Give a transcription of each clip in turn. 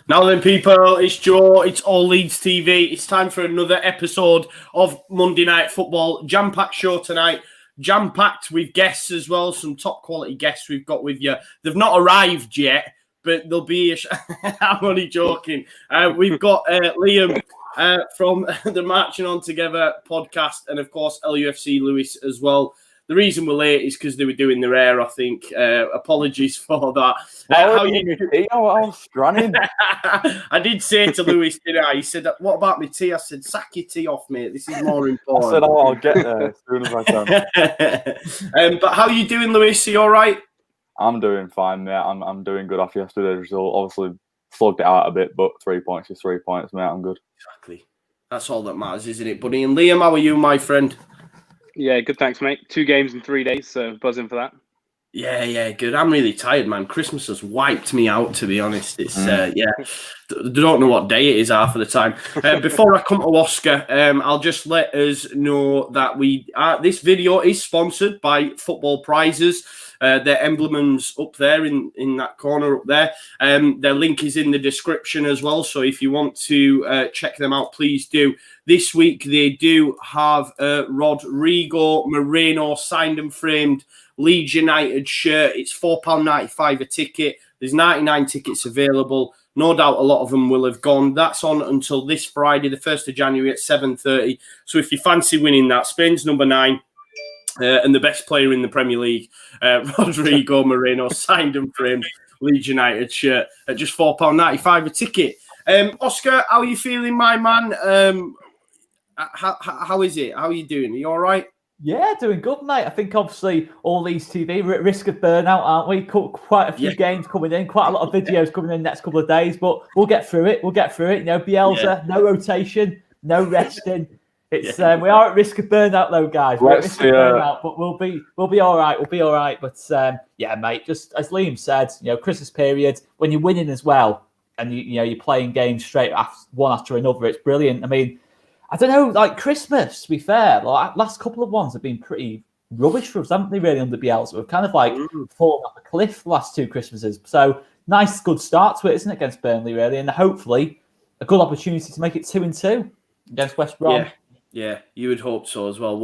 Now then, people, it's Joe, it's all Leeds TV. It's time for another episode of Monday Night Football. Jam-packed show tonight. Jam-packed with guests as well, some top-quality guests we've got with you. They've not arrived yet, but they'll be... I'm only joking. We've got Liam from the Marching On Together podcast and, of course, LUFC Lewis as well. The reason we're late is because they were doing their hair, I think. Apologies for that. How you tea? I was stranded. I did say to Lewis, didn't I? He said, what about my tea? I said, sack your tea off, mate. This is more important. I said, I'll get there as soon as I can. But how are you doing, Lewis? Are you all right? I'm doing fine, mate. I'm doing good after yesterday's result. Obviously, slugged it out a bit, but 3 points is 3 points, mate. I'm good. Exactly. That's all that matters, isn't it, buddy? And Liam, how are you, my friend? Yeah, good, thanks, mate. 2 games in 3 days, so buzzing for that. Yeah, good. I'm really tired, man. Christmas has wiped me out, to be honest. It's don't know what day it is half of the time. Before I come to Oscar, I'll just let us know that this video is sponsored by Football Prizes. Their emblems up there in that corner up there. Their link is in the description as well. So if you want to check them out, please do. This week they do have a Rodrigo Moreno signed and framed Leeds United shirt. It's £4.95 a ticket. There's 99 tickets available. No doubt a lot of them will have gone. That's on until this Friday, the 1st of January at 7:30. So if you fancy winning that, Spain's number 9. And the best player in the Premier League, Rodrigo Moreno, signed and framed Leeds United shirt at just £4.95 a ticket. Oscar, how are you feeling, my man? How is it? How are you doing? Are you all right? Yeah, doing good, mate. I think obviously all Leeds TV, we're at risk of burnout, aren't we? Quite a few games coming in, quite a lot of videos coming in the next couple of days, but we'll get through it. You know, Bielsa, no rotation, no resting. It's we are at risk of burnout, though, guys. We're at risk of burnout, but we'll be all right. We'll be all right. But yeah, mate, just as Liam said, you know, Christmas period when you're winning as well, and you're playing games straight one after another. It's brilliant. I mean, I don't know, like Christmas. To be fair, like last couple of ones have been pretty rubbish for us, haven't they? Really under Bielsa, we've kind of like fallen off a cliff the last 2 Christmases. So nice, good start to it, isn't it, against Burnley, really, and hopefully a good opportunity to make it 2-2 against West Brom. Yeah, you would hope so as well.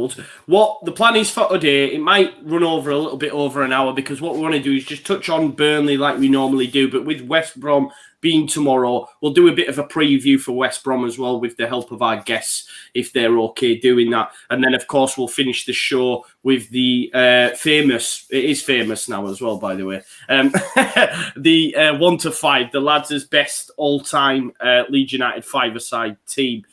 What the plan is for today, it might run over a little bit over an hour because what we want to do is just touch on Burnley like we normally do, but with West Brom being tomorrow, we'll do a bit of a preview for West Brom as well with the help of our guests, if they're okay doing that. And then, of course, we'll finish the show with the famous, it is famous now as well, by the way, the 1 to 5, the lads' best all-time Leeds United 5-a-side team.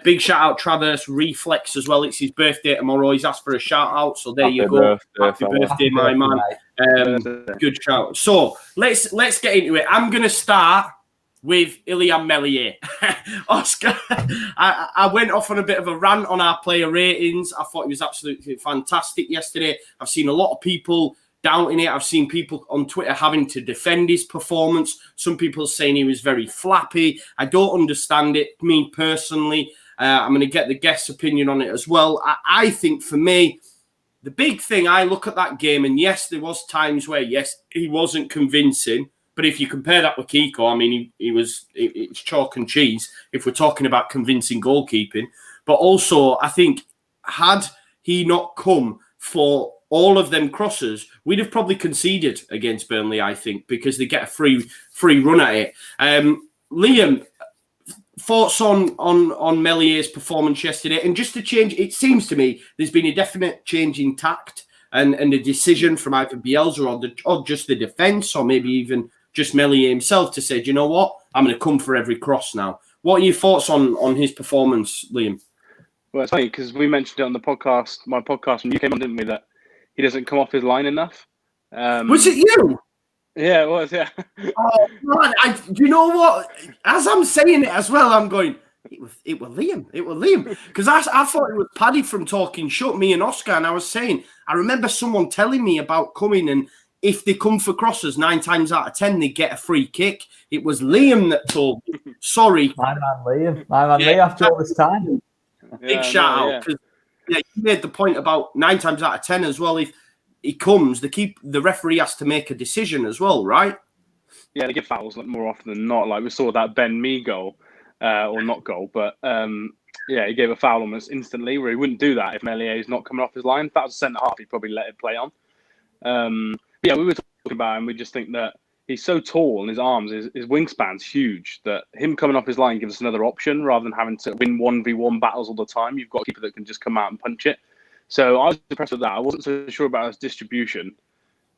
Big shout-out, Traverse Reflex as well. It's his birthday tomorrow. He's asked for a shout-out, so there you go. Happy birthday, my man. Good shout. So let's get into it. I'm going to start with Illan Meslier. Oscar, I went off on a bit of a rant on our player ratings. I thought he was absolutely fantastic yesterday. I've seen a lot of people doubting it. I've seen people on Twitter having to defend his performance. Some people saying he was very flappy. I don't understand it. Me personally, I'm going to get the guest's opinion on it as well. I think for me, the big thing, I look at that game, and yes, there was times where, yes, he wasn't convincing. But if you compare that with Kiko, I mean, it's chalk and cheese if we're talking about convincing goalkeeping. But also, I think, had he not come for all of them crosses, we'd have probably conceded against Burnley, I think, because they get a free run at it. Liam, thoughts on Meslier's performance yesterday? And just to change, it seems to me there's been a definite change in tact and a decision from either Bielsa or just the defence, or maybe even just Meslier himself to say, do you know what? I'm going to come for every cross now. What are your thoughts on his performance, Liam? Well, it's funny because we mentioned it on the podcast, my podcast, when you came on, didn't we, that he doesn't come off his line enough. Was it you? Yeah, it was, yeah. Oh, man, do you know what? As I'm saying it as well, I'm going, it was Liam. It was Liam. Because I thought it was Paddy from Talking Shut, me and Oscar, and I was saying, I remember someone telling me about coming, and if they come for crosses 9 times out of 10, they get a free kick. It was Liam that told me. Sorry. My man Liam, after all this time. Big shout out. Because you made the point about 9 times out of 10 as well. If he comes, the referee has to make a decision as well, right? they give fouls more often than not. Like we saw that Ben Mee goal, or not goal, but he gave a foul almost instantly where he wouldn't do that if Meslier is not coming off his line. If that was centre half, he'd probably let it play on. We were talking about him. We just think that he's so tall and his arms, his wingspan's huge that him coming off his line gives us another option rather than having to win 1v1 battles all the time. You've got a keeper that can just come out and punch it. So I was impressed with that. I wasn't so sure about his distribution.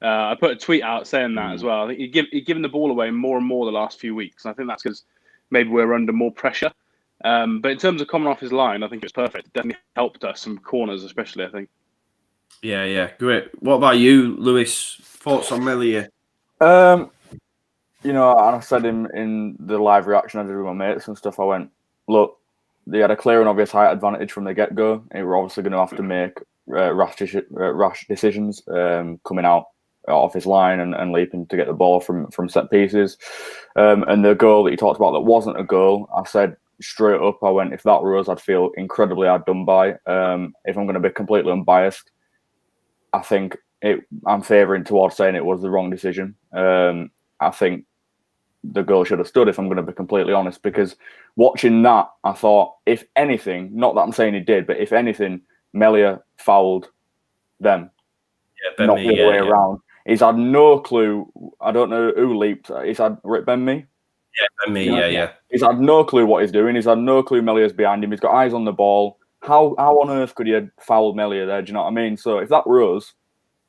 I put a tweet out saying that as well. I think he'd given the ball away more and more the last few weeks. And I think that's because maybe we're under more pressure. But in terms of coming off his line, I think it's perfect. It definitely helped us, some corners especially, I think. Yeah, great. What about you, Lewis? Thoughts on Meslier? And I said in the live reaction I did with my mates and stuff, I went, look, they had a clear and obvious height advantage from the get-go. They were obviously going to have to make rash decisions coming out off his line and leaping to get the ball from set pieces. And the goal that you talked about that wasn't a goal, I said straight up, I went, if that were us, I'd feel incredibly hard done by. If I'm going to be completely unbiased, I think I'm favouring towards saying it was the wrong decision. I think the goal should have stood, if I'm going to be completely honest, because watching that, I thought, if anything, not that I'm saying he did, but if anything, Meslier fouled them. Not the other way around. He's had no clue. I don't know who leaped. He's had Ben Mee? Yeah, Ben Mee, yeah. He's had no clue what he's doing. He's had no clue Melior's behind him. He's got eyes on the ball. How on earth could he have fouled Meslier there? Do you know what I mean? So if that were us,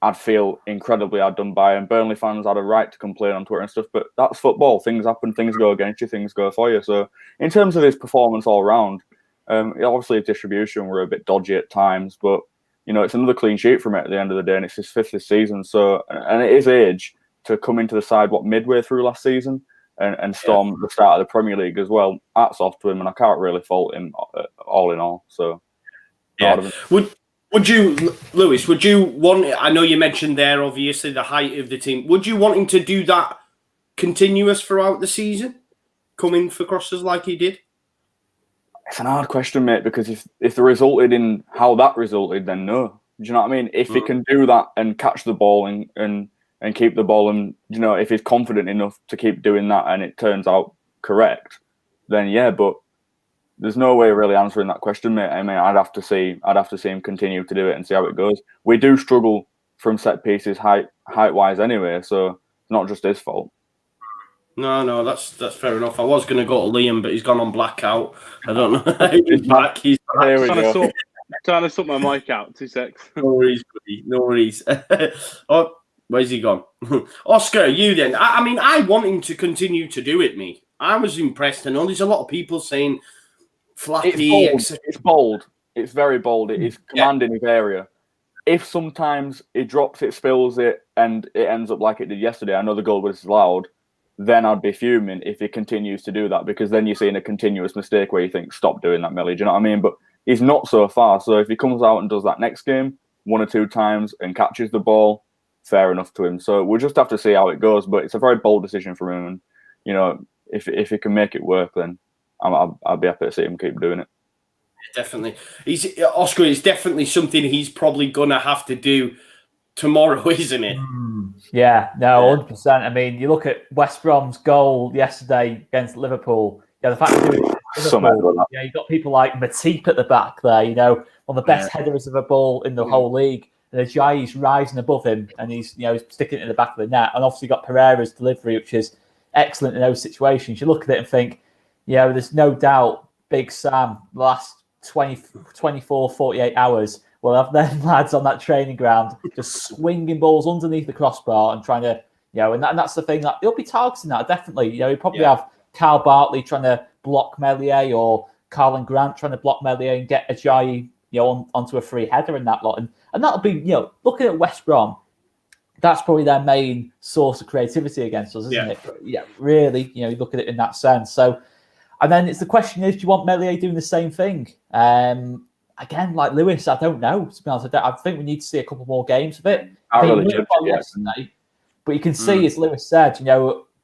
I'd feel incredibly hard done by. And Burnley fans had a right to complain on Twitter and stuff, but that's football. Things happen, things go against you, things go for you. So in terms of his performance all round, obviously his distribution were a bit dodgy at times, but it's another clean sheet from it at the end of the day, and it's his 5th this season. So, and it is age to come into the side midway through last season and storm the start of the Premier League as well. Hats off to him, and I can't really fault him all in all. So, yeah. Would you, Lewis, want, I know you mentioned there, obviously, the height of the team. Would you want him to do that continuous throughout the season? Coming for crosses like he did? It's an hard question, mate, because if the resulted in how that resulted, then no. Do you know what I mean? If he can do that and catch the ball and keep the ball, and if he's confident enough to keep doing that and it turns out correct, then yeah, but there's no way of really answering that question, mate. I mean, I'd have to see him continue to do it and see how it goes. We do struggle from set pieces height wise anyway, so it's not just his fault. No, that's fair enough. I was going to go to Liam, but he's gone on blackout. I don't know. He's back. He's back. Here we go. Trying to sort my mic out. 2 secs. No worries, buddy. No worries. Oh, where's he gone? Oscar, you then. I mean, I want him to continue to do it, me. I was impressed. I know there's a lot of people saying flappy. It's bold. It's very bold. It is commanding his area. If sometimes he drops it, spills it, and it ends up like it did yesterday, I know the goal was allowed, then I'd be fuming if he continues to do that, because then you're seeing a continuous mistake where you think, stop doing that, Melly. Do you know what I mean? But he's not so far. So if he comes out and does that next game 1 or 2 times and catches the ball, fair enough to him. So we'll just have to see how it goes. But it's a very bold decision from him. And, if he can make it work, then I'll be happy to see him keep doing it. Definitely. Oscar, it's definitely something he's probably going to have to do tomorrow, isn't it? Yeah, no, 100%. I mean, you look at West Brom's goal yesterday against Liverpool. Yeah, the fact that you've got people like Matip at the back there, one of the best headers of a ball in the whole league. And Ajayi's rising above him and he's sticking it in the back of the net. And obviously got Pereira's delivery, which is excellent in those situations. You look at it and think, there's no doubt Big Sam, the last 24, 48 hours, will have them lads on that training ground just swinging balls underneath the crossbar and trying to, and that's the thing. Like, they'll be targeting that, definitely. He'll probably have Carl Bartley trying to block Meslier or Carlin Grant trying to block Meslier and get Ajayi, onto a free header and that lot. And that'll be, looking at West Brom, that's probably their main source of creativity against us, isn't it? But really, you look at it in that sense. So, and then it's the question is, do you want Meslier doing the same thing? Again, like Lewis, I don't know. To be honest, I think we need to see a couple more games of it. Yesterday, but you can see, as Lewis said,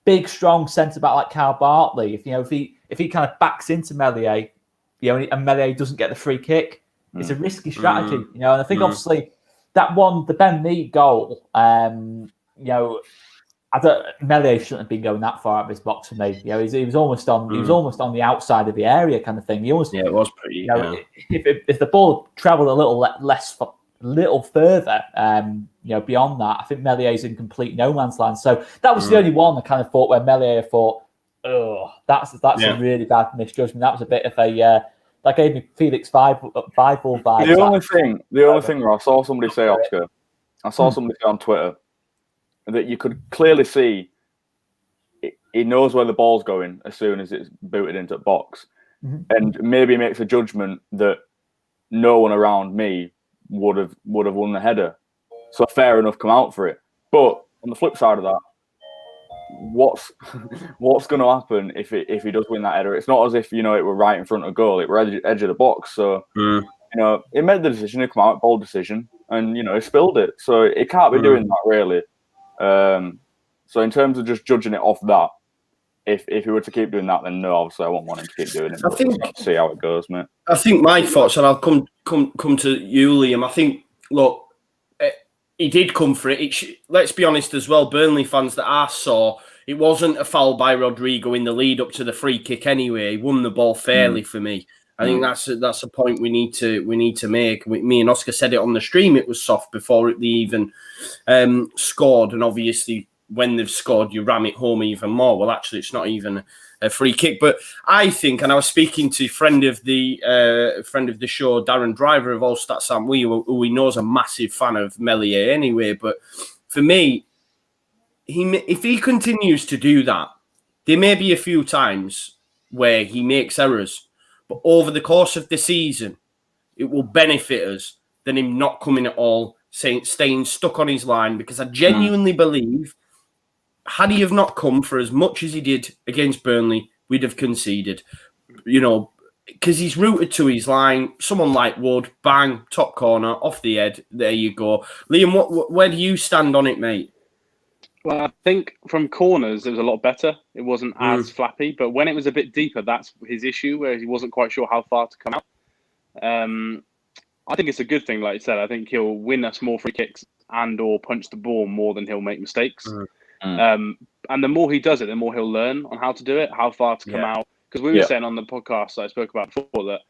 big, strong centre back like Carl Bartley. If he kind of backs into Meslier, and Meslier doesn't get the free kick, it's a risky strategy. And I think obviously that one, the Ben Mee goal, Meslier shouldn't have been going that far out of his box for me. He was almost on the outside of the area kind of thing. It was pretty. If the ball travelled a little further, beyond that, I think Melier's in complete no man's land. So that was the only one I kind of thought where Meslier thought, oh, that's a really bad misjudgment. That was a bit of a that gave me Felix Bible vibes. The only thing where I saw somebody say, Oscar, somebody say on Twitter that you could clearly see he knows where the ball's going as soon as it's booted into the box, and maybe makes a judgment that no one around me would have won the header. So fair enough, come out for it. But on the flip side of that, what's going to happen if he does win that header? It's not as if it were right in front of goal; it were edge of the box. So he made the decision. He come out, bold decision, and he spilled it. So he can't be doing that really. So in terms of just judging it off that, if he were to keep doing that, then no, obviously I won't want him to keep doing it. I think see how it goes, mate. I think my thoughts, and I'll come to you, Liam. I think he did come for it. Let's be honest as well, Burnley fans that I saw, it wasn't a foul by Rodrigo in the lead up to the free kick anyway. He won the ball fairly for me. I think that's a point we need to make. Me and Oscar said it on the stream. It was soft before they even scored, and obviously when they've scored, you ram it home even more. Well, actually, it's not even a free kick, but I think, and I was speaking to friend of the show, Darren Driver of All Stats Sam Wee, who we know is a massive fan of Meslier anyway. But for me, if he continues to do that, there may be a few times where he makes errors. But over the course of the season, it will benefit us than him not coming at all, staying stuck on his line, because I genuinely believe had he have not come for as much as he did against Burnley, we'd have conceded. Because he's rooted to his line. Someone like Wood, bang, top corner, off the head. There you go. Liam, where do you stand on it, mate? Well, I think from corners, it was a lot better. It wasn't as flappy. But when it was a bit deeper, that's his issue, where he wasn't quite sure how far to come out. I think it's a good thing, like you said. I think he'll win us more free kicks and or punch the ball more than he'll make mistakes. And the more he does it, the more he'll learn on how to do it, how far to come out. Because we were saying on the podcast that I spoke about before that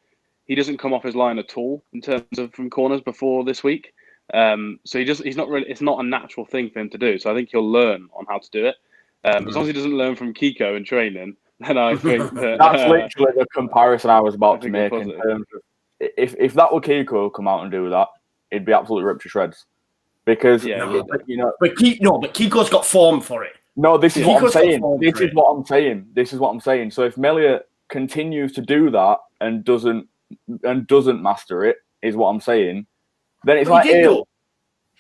he doesn't come off his line at all in terms of from corners before this week. So he's not really. It's not a natural thing for him to do. So I think he'll learn on how to do it. As long as he doesn't learn from Kiko in training, then I think that, that's literally the comparison I was about to make. In terms of if that were Kiko come out and do that, it'd be absolutely ripped to shreds. Because but Kiko's got form for it. No, this is what I'm saying. This is what I'm saying. So if Meslier continues to do that and doesn't master it, is what I'm saying. Then it's like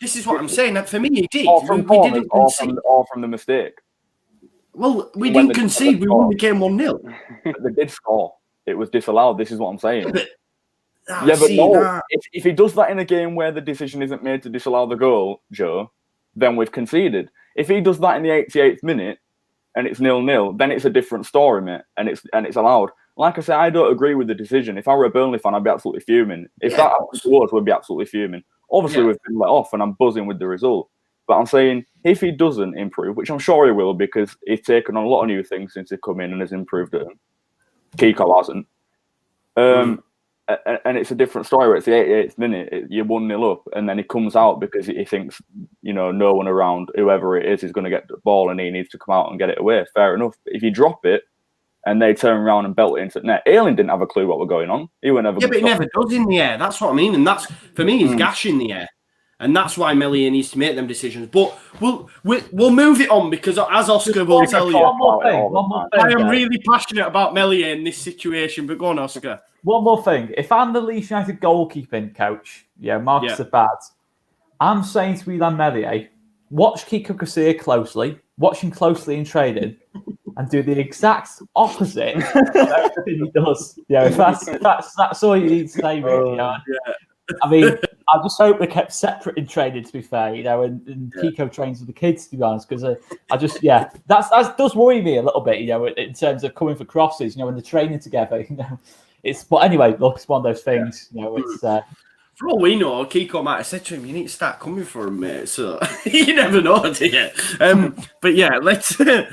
this is what I'm saying. That for me, he did. Or from corners, or from the mistake. Well, we didn't concede. We won the game 1-0. They did score. It was disallowed. This is what I'm saying. If he does that in a game where the decision isn't made to disallow the goal, Joe, then we've conceded. If he does that in the 88th minute and it's 0-0, then it's a different story, mate, and it's allowed. Like I said, I don't agree with the decision. If I were a Burnley fan, I'd be absolutely fuming. If that happened to us, we'd be absolutely fuming. Obviously, we've been let off, and I'm buzzing with the result. But I'm saying, if he doesn't improve, which I'm sure he will, because he's taken on a lot of new things since he's come in and has improved it. Kiko hasn't. And it's a different story where it's the 88th minute, you're 1-0 up, and then he comes out because he thinks, no one around, whoever it is going to get the ball and he needs to come out and get it away. Fair enough. But if you drop it and they turn around and belt it into the net, Ayling didn't have a clue what was going on. He went but he never does in the air. That's what I mean. And that's, for me, he's gash in the air. And that's why Meslier needs to make them decisions. But we'll move it on, because as Oscar will tell you, one more thing. I am really passionate about Meslier in this situation. But go on, Oscar. One more thing. If I'm the Leeds United goalkeeping coach, Marcus the Bad, I'm saying to Illan Meslier, watch Kiko Casilla closely, watch him closely in training, and do the exact opposite of everything he does. If that's all you need to say, really. I mean, I just hope they're kept separate in training, to be fair, and Kiko trains with the kids, to be honest, because that does worry me a little bit, in terms of coming for crosses, when they're training together, But anyway, look, it's one of those things, it's... For all we know, Kiko might have said to him, "You need to start coming for him, mate." So you never know, do you? But yeah, let's move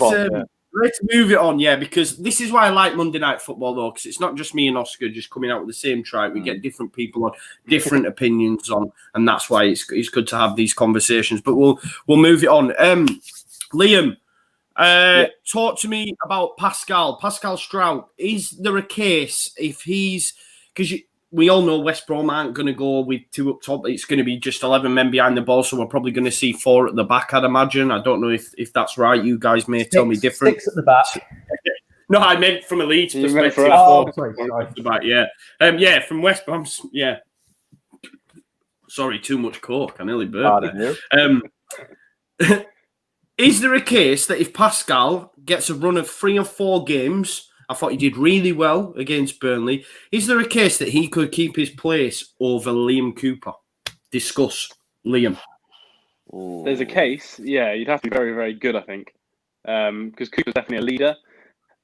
on. Let's move it on, because this is why I like Monday Night Football, though, because it's not just me and Oscar just coming out with the same tribe. We get different people on, different opinions on, and that's why it's good to have these conversations. But we'll move it on. Liam, talk to me about Pascal Struijk. Is there a case if he's because we all know West Brom aren't going to go with 2 up top. It's going to be just 11 men behind the ball, so we're probably going to see 4 at the back, I'd imagine. I don't know if that's right. You guys may tell me different. 6 at the back. No, I meant from a Leeds perspective. Sorry. At the back, from West Brom, Sorry, too much coke. I nearly burped there. Is there a case that if Pascal gets a run of 3 or 4 games, I thought he did really well against Burnley, is there a case that he could keep his place over Liam Cooper? Discuss, Liam. There's a case, you'd have to be very, very good, I think, because Cooper's definitely a leader.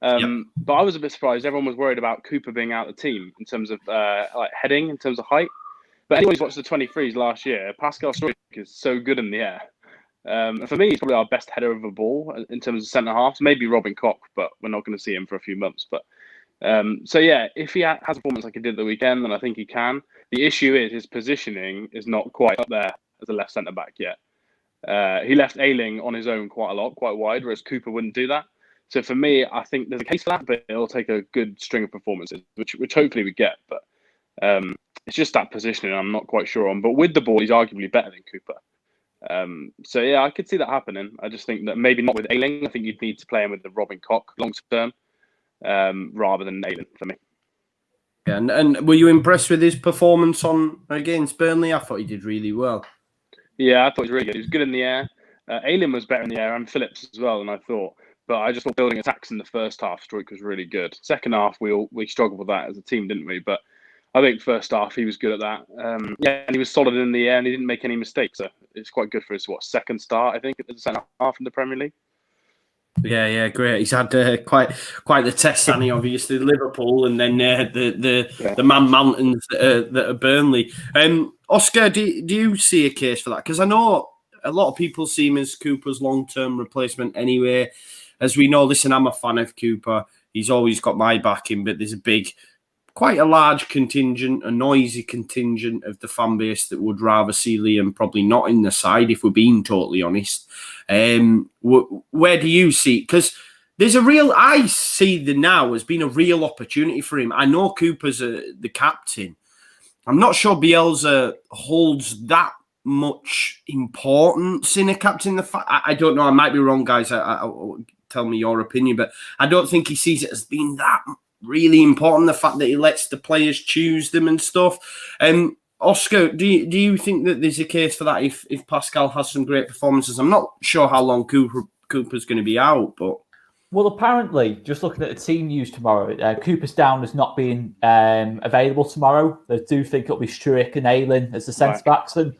But I was a bit surprised. Everyone was worried about Cooper being out of the team in terms of heading, in terms of height. But anyone who's watched the 23s last year, Pascal Struijk is so good in the air. And for me, he's probably our best header of a ball in terms of centre halves. Maybe Robin Koch, but we're not going to see him for a few months. But if he has a performance like he did the weekend, then I think he can. The issue is his positioning is not quite up there as a left centre back yet. He left Ayling on his own quite a lot, quite wide, whereas Cooper wouldn't do that. So for me, I think there's a case for that, but it'll take a good string of performances, which hopefully we get. But it's just that positioning I'm not quite sure on. But with the ball, he's arguably better than Cooper. I could see that happening. I just think that maybe not with Ayling. I think you'd need to play him with the Robin Koch long term rather than Ayling for me. Yeah, and were you impressed with his performance against Burnley? I thought he did really well. Yeah, I thought he was really good. He was good in the air. Ayling was better in the air, and Phillips as well than I thought. But I just thought building attacks in the first half, Struijk was really good. Second half, we struggled with that as a team, didn't we? But I think first half he was good at that. And he was solid in the air, and he didn't make any mistakes. So it's quite good for his second start, I think, at the centre half in the Premier League. Yeah, great. He's had quite the test, hasn't he? Obviously, Liverpool, and then the Man Mountains that are Burnley. Oscar, do you see a case for that? Because I know a lot of people see him as Cooper's long-term replacement anyway. As we know, listen, I'm a fan of Cooper. He's always got my backing, but there's quite a large contingent, a noisy contingent of the fan base that would rather see Liam probably not in the side, if we're being totally honest. Where do you see? Because I see the now as being a real opportunity for him. I know Cooper's the captain. I'm not sure Bielsa holds that much importance in a captain. I don't know. I might be wrong, guys. Tell me your opinion, but I don't think he sees it as being that really important, the fact that he lets the players choose them and stuff. Oscar, do you think that there's a case for that if Pascal has some great performances? I'm not sure how long Cooper's going to be out, but... Well, apparently, just looking at the team news tomorrow, Cooper's down as not being available tomorrow. They do think it'll be Struijk and Ayling as the centre-backs. And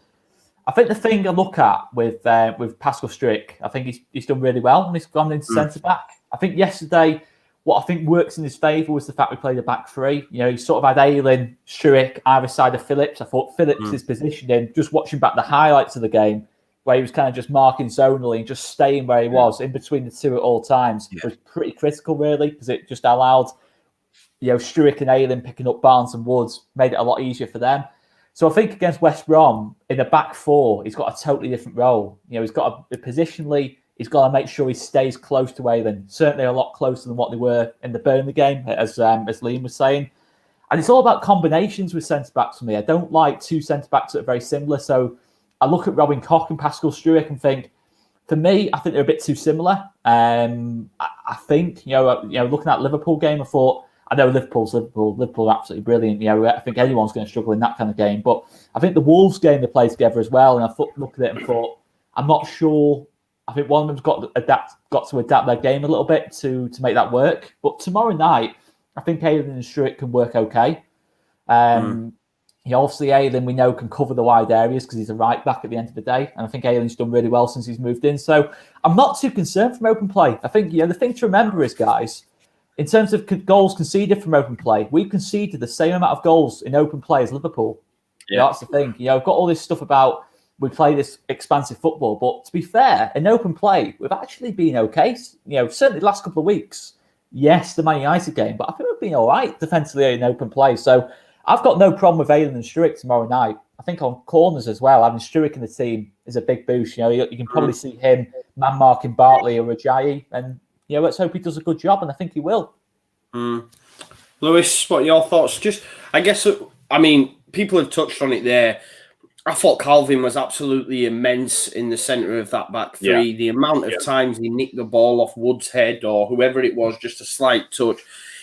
I think the thing I look at with Pascal Struijk, I think he's done really well when he's gone into centre-back. I think yesterday... What I think works in his favour was the fact we played a back 3. You know, he sort of had Ayling, Struijk, either side of Phillips. I thought Phillips' positioning, just watching back the highlights of the game, where he was kind of just marking zonally and just staying where he was in between the two at all times, was pretty critical, really, because it just allowed, Struijk and Ayling picking up Barnes and Woods, made it a lot easier for them. So I think against West Brom, in the back 4, he's got a totally different role. He's got positionally... He's got to make sure he stays close to Ayling. Certainly a lot closer than what they were in the Burnley game, as Liam was saying. And it's all about combinations with centre-backs for me. I don't like 2 centre-backs that are very similar. So I look at Robin Koch and Pascal Struijk and think, for me, I think they're a bit too similar. I think, looking at that Liverpool game, I thought, I know Liverpool are absolutely brilliant. I think anyone's going to struggle in that kind of game. But I think the Wolves game they played together as well. And I looked at it and thought, I'm not sure. I think one of them's got to adapt their game a little bit to make that work. But tomorrow night, I think Ayling and Struijk can work okay. Obviously, Ayling, we know, can cover the wide areas because he's a right back at the end of the day. And I think Ayling's done really well since he's moved in. So I'm not too concerned from open play. I think the thing to remember is, guys, in terms of goals conceded from open play, we've conceded the same amount of goals in open play as Liverpool. Yeah. That's the thing. We've got all this stuff about we play this expansive football, but to be fair, in open play, we've actually been okay. Certainly the last couple of weeks. Yes, the Man United game, but I think we've been all right defensively in open play. So I've got no problem with Ayling and Struijk tomorrow night. I think on corners as well, having Struijk in the team is a big boost. You can probably see him man-marking Bartley or Ajayi, and let's hope he does a good job, and I think he will. Lewis, what are your thoughts? People have touched on it there. I thought Calvin was absolutely immense in the centre of that back three. Yeah. The amount of times he nicked the ball off Wood's head or whoever it was, just a slight touch.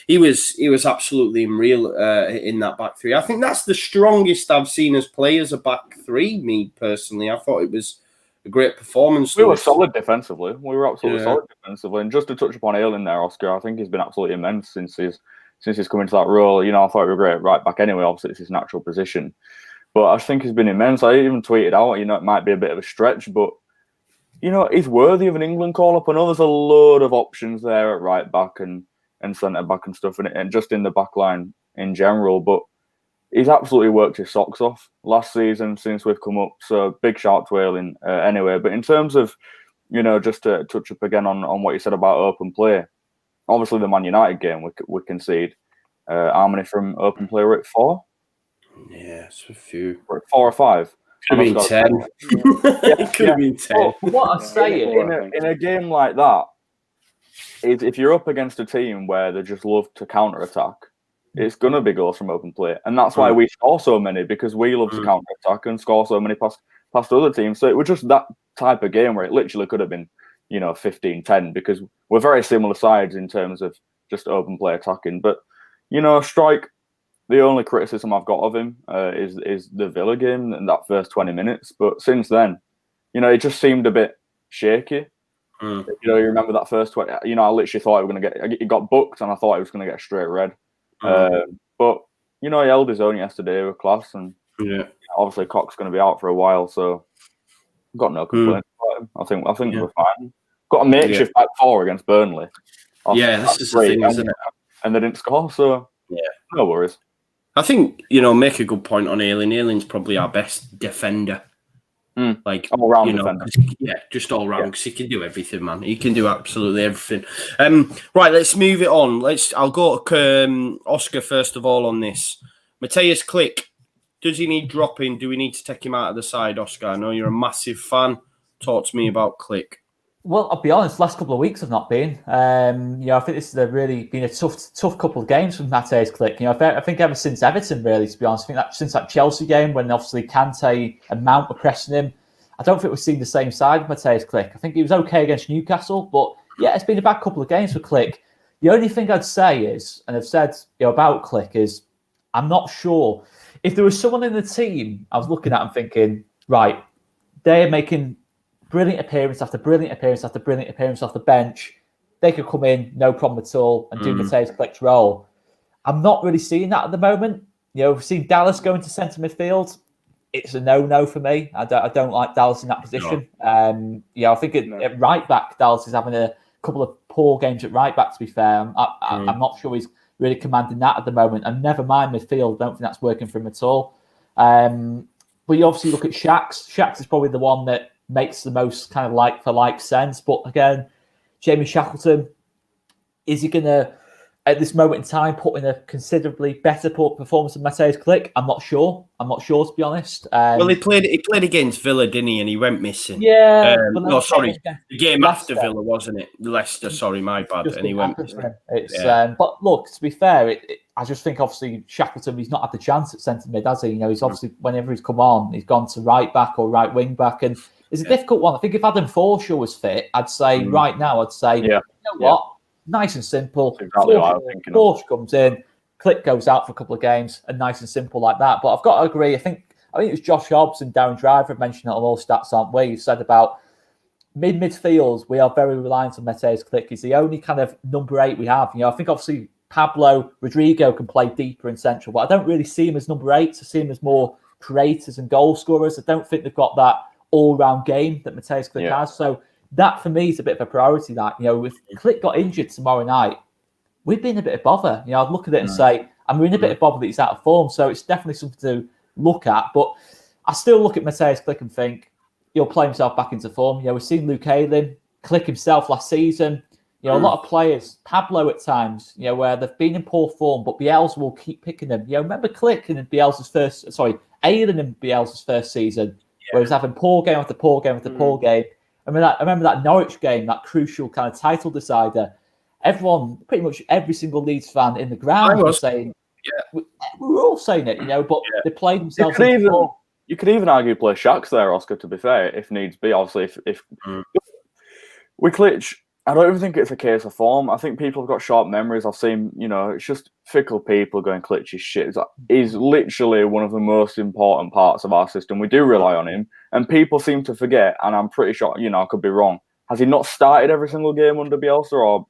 He was absolutely unreal in that back three. I think that's the strongest I've seen us play as a back three, me personally. I thought it was a great performance. We were solid defensively. We were absolutely solid defensively. And just to touch upon Ayling there, Oscar, I think he's been absolutely immense since he's come into that role. I thought he was great right back anyway. Obviously, it's his natural position. But I think he's been immense. I even tweeted out, it might be a bit of a stretch, but, he's worthy of an England call-up. I know there's a load of options there at right back and centre-back and stuff, and just in the back line in general, but he's absolutely worked his socks off last season since we've come up, so big shout to Ayling anyway. But in terms of, just to touch up again on what you said about open play, obviously the Man United game we concede. How many from open play were it? 4? Yeah, it's a few. 4 or 5. Could have been 10. It could have been 10. Well, what I'm saying in a game like that, is if you're up against a team where they just love to counter-attack, it's going to be goals from open play. And that's why we score so many, because we love to counter-attack and score so many past other teams. So it was just that type of game where it literally could have been, 15-10, because we're very similar sides in terms of just open play attacking. But, Struijk, the only criticism I've got of him is the Villa game in that first 20 minutes. But since then, it just seemed a bit shaky. You remember that first 20. I literally thought he got booked, and I thought he was going to get a straight red. But he held his own yesterday with class, and obviously Cox's going to be out for a while, so I've got no complaints about him. I think we're fine. Got a makeshift back 4 against Burnley. This is the thing, isn't it? And they didn't score, so no worries. I think, make a good point on Ayling. Ayling's probably our best defender. Like all round defender. Just all round, because he can do everything, man. He can do absolutely everything. Right, let's move it on. I'll go to Oscar first of all on this. Mateusz Klich, does he need dropping? Do we need to take him out of the side, Oscar? I know you're a massive fan. Talk to me about Klich. Well, I'll be honest, last couple of weeks have not been. I think this has really been a tough couple of games from Mateusz Klich. I think ever since Everton, really, to be honest. I think that since that Chelsea game, when obviously Kante and Mount were pressing him, I don't think we've seen the same side of Mateusz Klich. I think he was okay against Newcastle, but it's been a bad couple of games for Klich. The only thing I'd say is, and I've said about Klich, is I'm not sure. If there was someone in the team I was looking at and thinking, right, they're making brilliant appearance after brilliant appearance after brilliant appearance off the bench, they could come in, no problem at all, and do Mateusz Klich's role. I'm not really seeing that at the moment. We've seen Dallas go into centre midfield. It's a no-no for me. I don't like Dallas in that position. No. I think at right back, Dallas is having a couple of poor games at right back, to be fair. I'm not sure he's really commanding that at the moment. And never mind midfield, I don't think that's working for him at all. But you obviously look at Shax. Shax is probably the one that makes the most kind of like-for-like sense. But again, Jamie Shackleton, is he going to, at this moment in time, put in a considerably better performance than Mateusz Klich? I'm not sure, to be honest. Well, he played against Villa, didn't he? And he went missing. Yeah. The game after Villa, wasn't it? Leicester, sorry, my bad. And he went missing. But look, to be fair, I just think obviously Shackleton, he's not had the chance at centre mid, has he? He's obviously, whenever he's come on, he's gone to right back or right wing back, and it's a difficult one. I think if Adam Forshaw was fit, I'd say right now, you know what? Nice and simple. Exactly Forshaw comes in, Klich goes out for a couple of games, and nice and simple like that. But I've got to agree. I think it was Josh Hobbs and Darren Driver have mentioned it on all stats, aren't we? You said about midfields, we are very reliant on Mateusz Klich. He's the only kind of number 8 we have. I think obviously Pablo Rodrigo can play deeper in central, but I don't really see him as number 8. I see him as more creators and goal scorers. I don't think they've got that all-round game that Mateusz Klich has. So that for me is a bit of a priority. That if Klich got injured tomorrow night, we've been a bit of bother. I'd look at it and say, we're in a bit of bother that he's out of form. So it's definitely something to look at. But I still look at Mateusz Klich and think he'll play himself back into form. We've seen Luke Ayling, Klich himself last season. A lot of players, Pablo at times, where they've been in poor form, but Bielsa will keep picking them. Remember Klich in Ayling in Bielsa's first season, where he was having poor game after poor game after poor game. I remember that Norwich game, that crucial kind of title decider. Everyone, pretty much every single Leeds fan in the ground was saying, we were all saying it, but they played themselves. You could even argue play Shacks there, Oscar, to be fair, if needs be. Obviously, if with Klich, I don't even think it's a case of form. I think people have got short memories. I've seen, it's just fickle people going, Klich is shit. He's literally one of the most important parts of our system. We do rely on him, and people seem to forget, and I'm pretty sure, I could be wrong. Has he not started every single game under Bielsa, or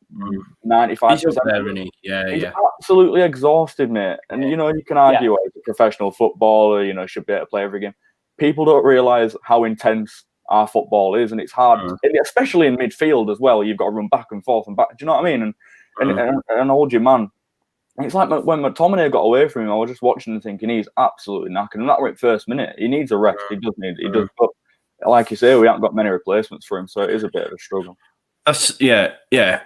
95%? He's up there, isn't he? He's absolutely exhausted, mate. And, you can argue as a professional footballer, should be able to play every game. People don't realise how intense our football is, and it's hard, especially in midfield as well. You've got to run back and forth and back. Do you know what I mean? And hold your man. It's like when McTominay got away from him, I was just watching and thinking he's absolutely knackered. And that right first minute, he needs a rest. He does. But like you say, we haven't got many replacements for him, so it is a bit of a struggle. That's bang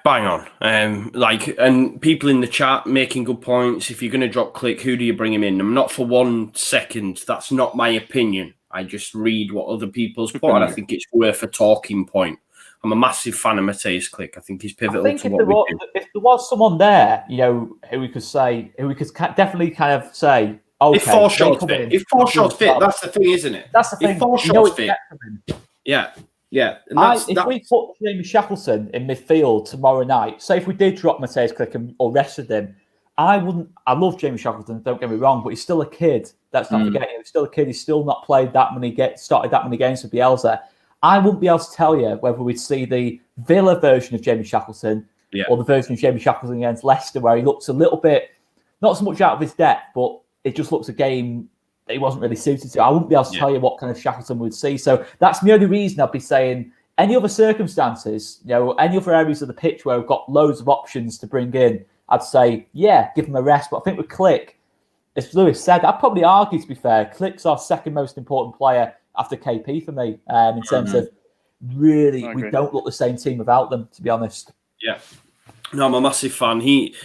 on. And people in the chat making good points. If you're going to drop Klich, who do you bring him in? I'm not for 1 second. That's not my opinion. I just read what other people's put, and I think it's worth a talking point. I'm a massive fan of Mateusz Klich. I think he's pivotal to what we do. If there was someone there, who we could definitely kind of say, okay, if Forshaw's fit, that's the thing, isn't it? That's the thing. If Forshaw's fit, yeah. And if we put Jamie Shackleton in midfield tomorrow night, say if we did drop Mateusz Klich or rested him, I love Jamie Shackleton, don't get me wrong, but he's still a kid. Let's not forget, he's still a kid. He's still not played started that many games for Bielsa. I wouldn't be able to tell you whether we'd see the Villa version of Jamie Shackleton or the version of Jamie Shackleton against Leicester, where he looks a little bit, not so much out of his depth, but it just looks a game that he wasn't really suited to. I wouldn't be able to tell you what kind of Shackleton we'd see. So that's the only reason I'd be saying any other circumstances, any other areas of the pitch where we've got loads of options to bring in, I'd say, give him a rest. But I think with Klich, as Lewis said, I'd probably argue, to be fair, Klich's our second most important player after KP for me, in terms of really, we don't look the same team without them, to be honest. Yeah. No, I'm a massive fan. He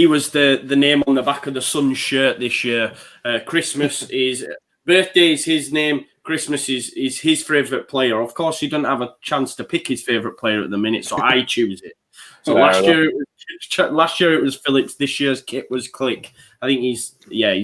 was the name on the back of the Sun's shirt this year. Birthday is his name. Christmas is his favourite player. Of course, he doesn't have a chance to pick his favourite player at the minute, so I choose it. So last year it was Phillips. This year's kit was Klich. I think he's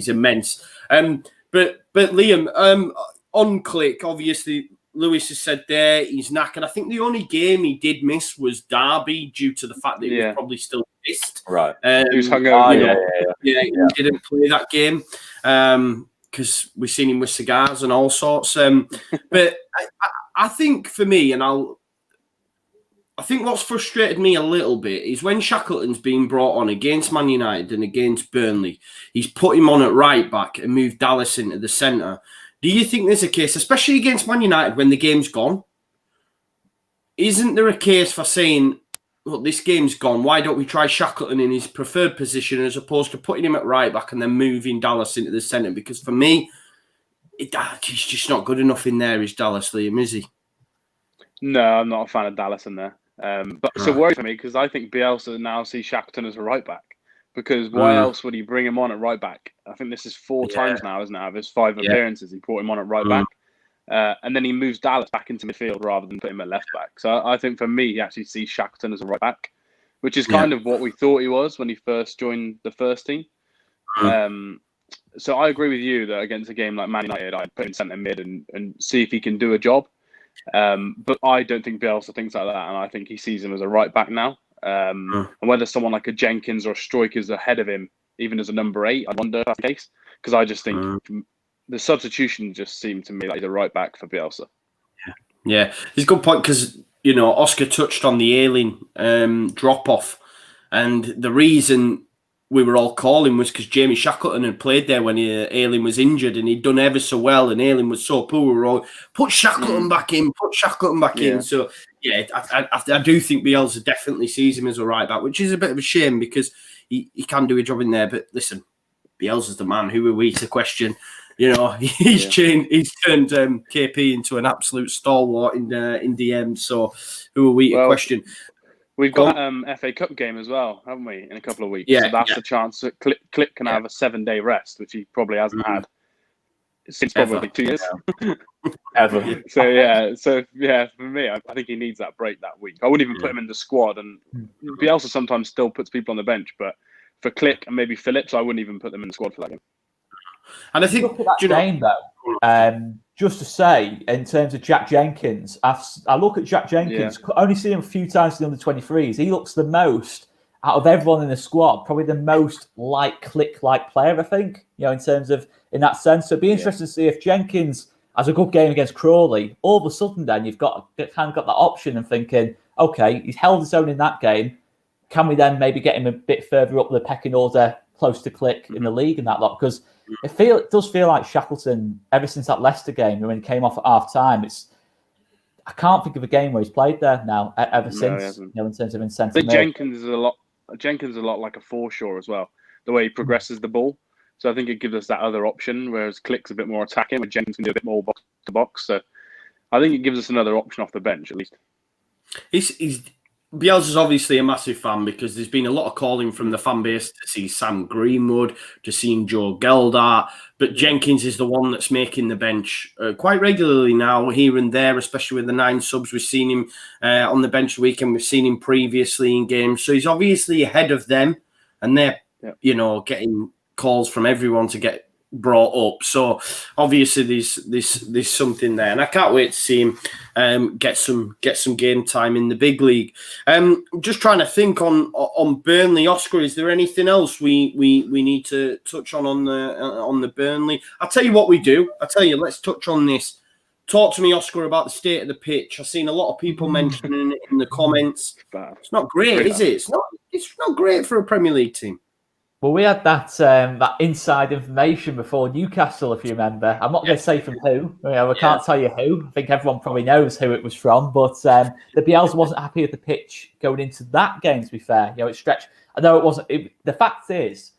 immense. But Liam, on Klich, obviously Lewis has said there he's knackered. I think the only game he did miss was Derby due to the fact that he was probably still pissed. Right. He was hungover. He didn't play that game because we've seen him with cigars and all sorts. But I think for me, I think what's frustrated me a little bit is when Shackleton's been brought on against Man United and against Burnley, he's put him on at right back and moved Dallas into the centre. Do you think there's a case, especially against Man United when the game's gone? Isn't there a case for saying, look, this game's gone, why don't we try Shackleton in his preferred position as opposed to putting him at right back and then moving Dallas into the centre? Because for me, he's just not good enough in there, is Dallas, Liam, is he? No, I'm not a fan of Dallas in there. But it's a worry for me because I think Bielsa now sees Shackleton as a right back. Because why else would he bring him on at right back? I think this is 4 times now, isn't it? Out of his 5 appearances, he brought him on at right back. And then he moves Dallas back into midfield rather than put him at left back. So I think for me, he actually sees Shackleton as a right back, which is kind of what we thought he was when he first joined the first team. So I agree with you that against a game like Man United, I'd put him centre mid and see if he can do a job. But I don't think Bielsa thinks like that, and I think he sees him as a right back now. And whether someone like a Jenkins or a Struijk is ahead of him, even as a number 8, I wonder if that's the case. Because I just think the substitution just seemed to me like he's a right back for Bielsa. Yeah, it's a good point because, Oscar touched on the Ayling drop-off. And the reason we were all calling was because Jamie Shackleton had played there when Ayling was injured, and he'd done ever so well, and Ayling was so poor. We were all, put Shackleton back in. So, yeah, I do think Bielsa definitely sees him as a right back, which is a bit of a shame because he can do a job in there. But listen, Bielsa's the man. Who are we to question? You know, he's turned KP into an absolute stalwart in DM. So who are we to question? We've got FA Cup game as well, haven't we, in a couple of weeks? So that's the chance that Klich can have a 7-day rest, which he probably hasn't had since probably 2 years. Ever. So for me, I think he needs that break that week. I wouldn't even put him in the squad, and Bielsa sometimes still puts people on the bench, but for Klich and maybe Phillips, I wouldn't even put them in the squad for that game. And I think look at that game though. Just to say, in terms of Jack Jenkins, I look at Jack Jenkins. Only seen him a few times in the under-23s. He looks the most out of everyone in the squad, probably the most Klich-like player, I think. You know, in terms of in that sense. So it'd be interesting to see if Jenkins has a good game against Crawley. All of a sudden, then you've got that option and thinking, okay, he's held his own in that game. Can we then maybe get him a bit further up the pecking order, close to Klich in the league and that lot? Because it does feel like Shackleton, ever since that Leicester game, when he came off at half time, I can't think of a game where he's played there now ever since. You know, in terms of incentive. I think Jenkins is a lot like a Forshaw as well. The way he progresses the ball, so I think it gives us that other option. Whereas Klich's a bit more attacking, where Jenkins can do a bit more box to box. So I think it gives us another option off the bench at least. Bielsa's obviously a massive fan because there's been a lot of calling from the fan base to see Sam Greenwood, to see Joe Geldart, but Jenkins is the one that's making the bench quite regularly now, here and there, especially with the 9 subs. We've seen him on the bench the weekend. We've seen him previously in games. So he's obviously ahead of them, and they're, getting calls from everyone to get brought up. So obviously there's something there, and I can't wait to see him get some game time in the big league. Just trying to think on Burnley. Oscar, is there anything else we need to touch on the Burnley? I'll tell you what we do. Let's touch on this. Talk to me, Oscar, about the state of the pitch. I've seen a lot of people mentioning it in the comments. It's not great, is it? It's not great for a Premier League team. Well, we had that inside information before Newcastle, if you remember. I'm not going to say from who. I can't tell you who. I think everyone probably knows who it was from. But the Bielsa wasn't happy with the pitch going into that game, to be fair. It stretched. I know it wasn't. The fact is,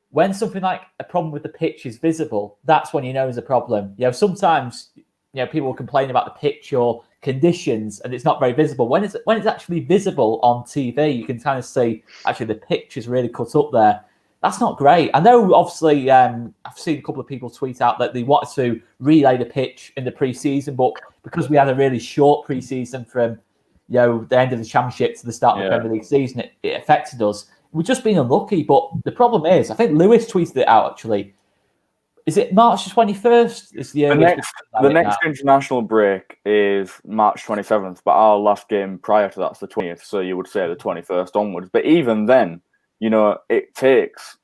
when something like a problem with the pitch is visible, that's when you know there's a problem. Sometimes people will complain about the pitch or conditions, and it's not very visible. When it's actually visible on TV, you can kind of see actually the pitch is really cut up there. That's not great. I know, obviously, I've seen a couple of people tweet out that they wanted to relay the pitch in the pre-season, but because we had a really short pre-season from the end of the Championship to the start of the Premier League season, it affected us. We've just been unlucky, but the problem is, I think Lewis tweeted it out, actually. Is it March 21st? Is the next international break is March 27th, but our last game prior to that's the 20th, so you would say the 21st onwards. But even then, it takes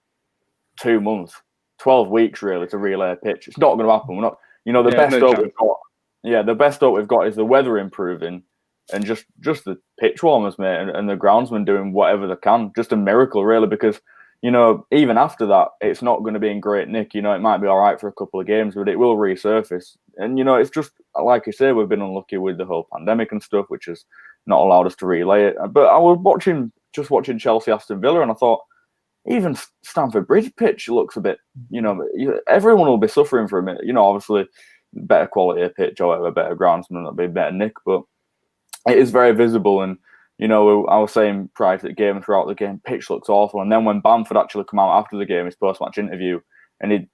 2 months, 12 weeks really to relay a pitch. It's not going to happen. We're not, the best hope we've got. Yeah, the best hope we've got is the weather improving and just the pitch warmers, mate, and the groundsmen doing whatever they can. Just a miracle, really, because even after that, it's not going to be in great nick. It might be all right for a couple of games, but it will resurface. And it's just like you say, we've been unlucky with the whole pandemic and stuff, which has not allowed us to relay it. But I was watching Chelsea Aston Villa, and I thought even Stamford Bridge pitch looks a bit, everyone will be suffering for a minute. Obviously better quality of pitch or whatever, better groundsman, that'll be better nick, but it is very visible. And I was saying prior to the game and throughout the game, pitch looks awful. And then when Bamford actually come out after the game, his post-match interview, and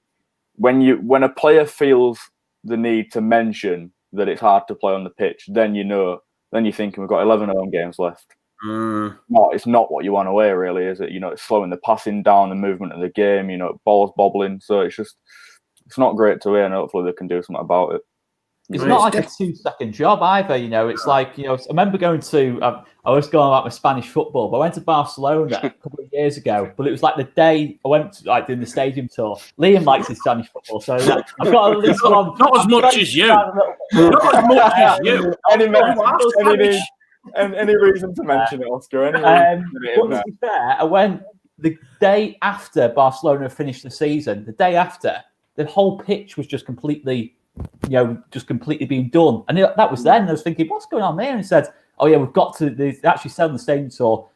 when a player feels the need to mention that it's hard to play on the pitch, then you're thinking we've got 11 home games left. No, it's not what you want away, really, is it? It's slowing the passing down, the movement of the game, balls bobbling. So it's not great to hear, and hopefully they can do something about it. It's not like a 2-second job either, It's like, I remember going to, I was going about my Spanish football, but I went to Barcelona a couple of years ago, but it was like the day I went to, doing the stadium tour. Liam likes his Spanish football, so I've got at least one. Not as much as you. Not as much as you. Any reason to mention it, Oscar? But to be fair, I went the day after Barcelona finished the season, the day after, the whole pitch was just completely, being done. And that was then. I was thinking, what's going on there? And he said, oh yeah, we've got to. They actually said on the stadium tour,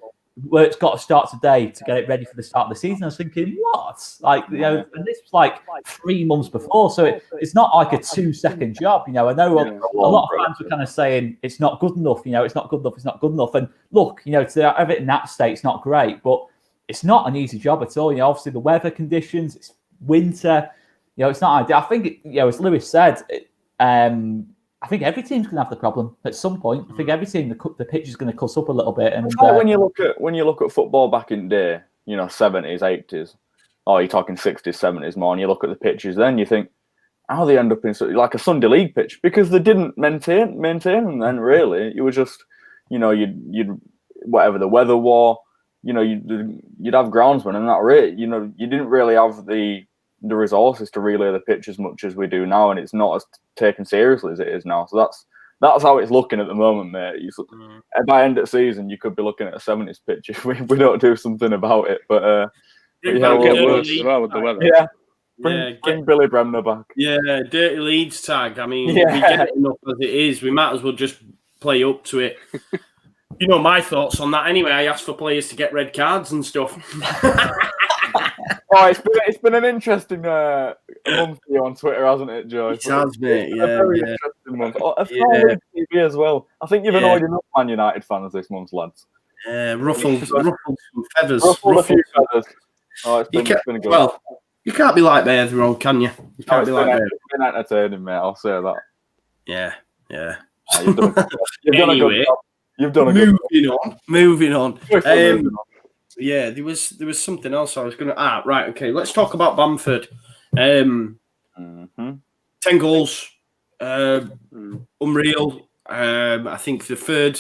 where it's got to start today to get it ready for the start of the season. I was thinking, what? And this was like 3 months before, so it's not like a 2-second job. I know a lot of fans were kind of saying it's not good enough. It's not good enough. It's not good enough. And look, to have it in that state, it's not great, but it's not an easy job at all. Obviously the weather conditions, it's winter. It's not ideal. I think, as Lewis said, I think every team's going to have the problem at some point. I think every team, the pitch is going to cuss up a little bit. And when you look at football back in the day, 70s, 80s, or you're talking 60s, 70s more, and you look at the pitches, then you think, how they end up in like a Sunday League pitch, because they didn't maintain them. Then really, you were just, you'd whatever the weather was, you'd have groundsmen, and that rate, you didn't really have the resources to relay the pitch as much as we do now, and it's not as taken seriously as it is now. So that's how it's looking at the moment, mate. By end of season, you could be looking at a 70s pitch if we don't do something about it. But it'll get worse as well with the weather. Yeah. Bring Billy Bremner back. Yeah, dirty Leeds tag. I mean, we get it enough as it is. We might as well just play up to it. My thoughts on that anyway. I asked for players to get red cards and stuff. It's been an interesting month for you on Twitter, hasn't it, Joe? It has, mate. Yeah, very interesting month. Leeds TV as well. I think you've annoyed enough Man United fans this month, lads. Ruffled some feathers. Ruffled a few feathers. Oh, it's been good. Well, you can't be like that everyone, can you? You can't be like that. It's been entertaining, mate. I'll say that. Yeah. You've done a good job. You've done a good job. Moving on. Yeah, there was something else I was going to... right, okay. Let's talk about Bamford. 10 goals. Unreal. I think the third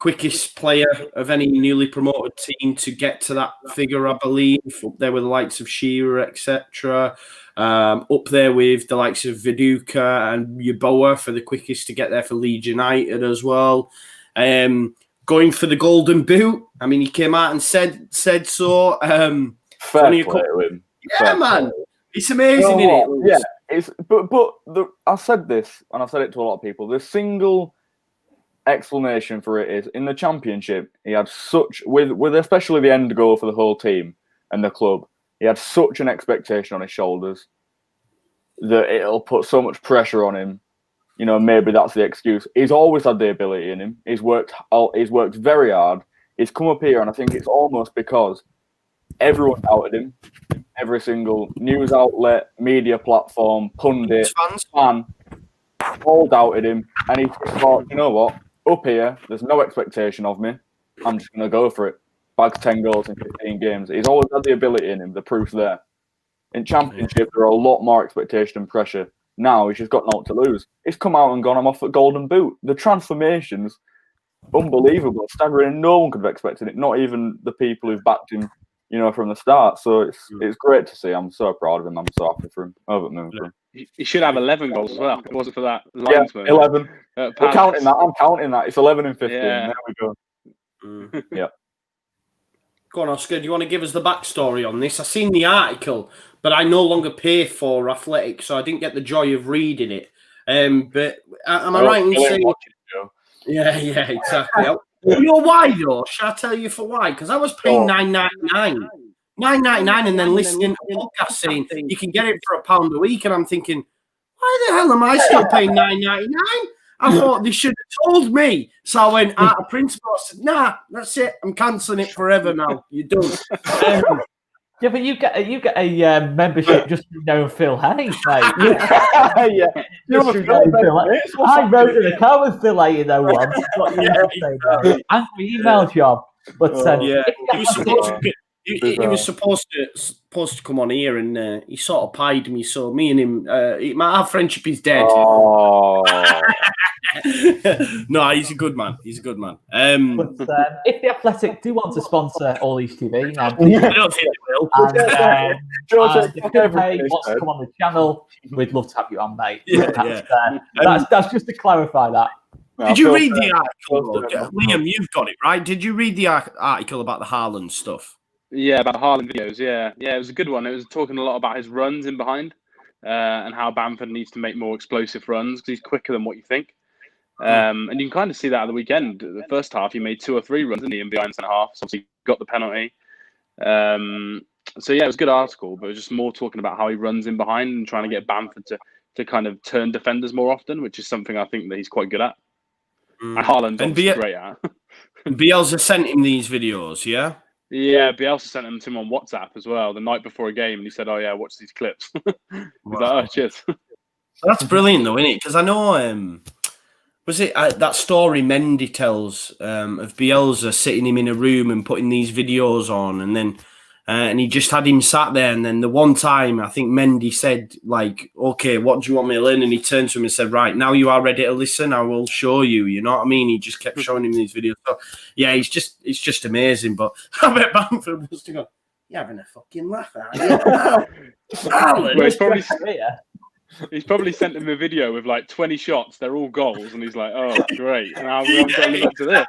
quickest player of any newly promoted team to get to that figure, I believe. Up there with the likes of Shearer, etc. Up there with the likes of Viduka and Yeboah for the quickest to get there for Leeds United as well. Going for the golden boot. I mean, he came out and said so. Fair play to him. Yeah, man. It's amazing, isn't it? Yeah. I've said this, and I've said it to a lot of people. The single explanation for it is, in the Championship, he had such, with especially the end goal for the whole team and the club, he had such an expectation on his shoulders that it'll put so much pressure on him. Maybe that's the excuse. He's always had the ability in him. He's worked very hard. He's come up here, and I think it's almost because everyone doubted him. Every single news outlet, media platform, pundit, fan, all doubted him. And he just thought, you know what? Up here, there's no expectation of me. I'm just going to go for it. Bags 10 goals in 15 games. He's always had the ability in him. The proof's there. In Championship, there are a lot more expectation and pressure. Now he's just got naught to lose. He's come out and gone, I'm off at golden boot. The transformation's unbelievable, staggering. No one could have expected it, not even the people who've backed him, from the start. So it's great to see. I'm so proud of him. I'm so happy for him. Over the moon for him. He should have 11 goals as well. If it wasn't for that linesman. Yeah, 11. We're counting that. I'm counting that. It's 11 and 15. Yeah. There we go. Yeah. Go on, Oscar. Do you want to give us the backstory on this? I've seen the article, but I no longer pay for Athletic, so I didn't get the joy of reading it. But am I right in saying... Yeah, exactly. You know why, though? Shall I tell you for why? Because I was paying $9.99. $9.99 and then listening to a podcast saying you can get it for £1 a week, and I'm thinking, why the hell am I still paying $9.99? I thought they should have told me. So I went out of principle. I said, nah, that's it. I'm cancelling it forever now. You're done. Yeah, but you get a membership just to know Phil Hay, mate. Yeah. I wrote in the car with Phil Hay, once. Angry email job. But he was supposed to come on here, and he sort of pied me. So me and him, our friendship is dead. Oh. No, he's a good man. But if the Athletic do want to sponsor All These TV, I don't think they will. And if Phil Hay wants to come on the channel, we'd love to have you on, mate. That's just to clarify that. Did you read the article? Liam, you've got it, right? Did you read the article about the Haaland stuff? Yeah, about Haaland videos. Yeah, it was a good one. It was talking a lot about his runs in behind and how Bamford needs to make more explosive runs because he's quicker than what you think. And you can kind of see that at the weekend. The first half, he made 2 or 3 runs in behind centre half. So he got the penalty. So yeah, it was a good article, but it was just more talking about how he runs in behind and trying to get Bamford to kind of turn defenders more often, which is something I think that he's quite good at. And Haaland's obviously great at. Bielsa sent him these videos, yeah? Yeah, Bielsa sent them to him on WhatsApp as well the night before a game, and he said, "Oh yeah, watch these clips." He's like, "Oh, cheers." That's brilliant, though, isn't it? Because I know, was it that story Mendy tells of Bielsa sitting him in a room and putting these videos on, and then and he just had him sat there, and then the one time I think Mendy said, like, "Okay, what do you want me to learn?" And he turned to him and said, "Right, now you are ready to listen. I will show you." You know what I mean? He just kept showing him these videos. So, yeah, it's just amazing. But I bet Bamford was to go, "You're having a fucking laugh, aren't you?" Well, he's probably sent him a video with like 20 shots. They're all goals, and he's like, "Oh, great! And I've got to live up to this."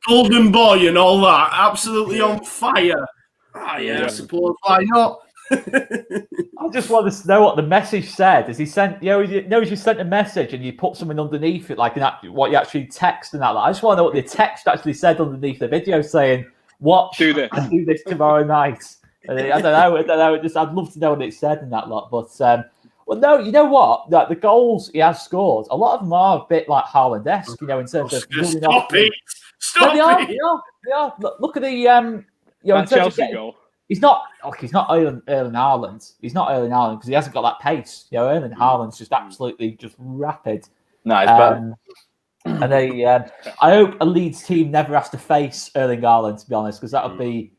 Golden boy and all that, absolutely on fire. I suppose why not? I just want to know what the message said. As he sent, you sent a message and you put something underneath it, like what you actually text and that. I just want to know what the text actually said underneath the video, saying, "Watch, do this tomorrow night." I don't know. I'd love to know what it said in that lot. But well, no, you know what? Like, the goals he has scored, a lot of them are a bit like Haaland-esque, in terms of stop it. They are. Look at the that Chelsea goal. He's not Erling Haaland. He's not Erling Haaland because he hasn't got that pace. Erling Haaland's just absolutely just rapid. No, he's better. And I hope a Leeds team never has to face Erling Haaland, to be honest, because that would be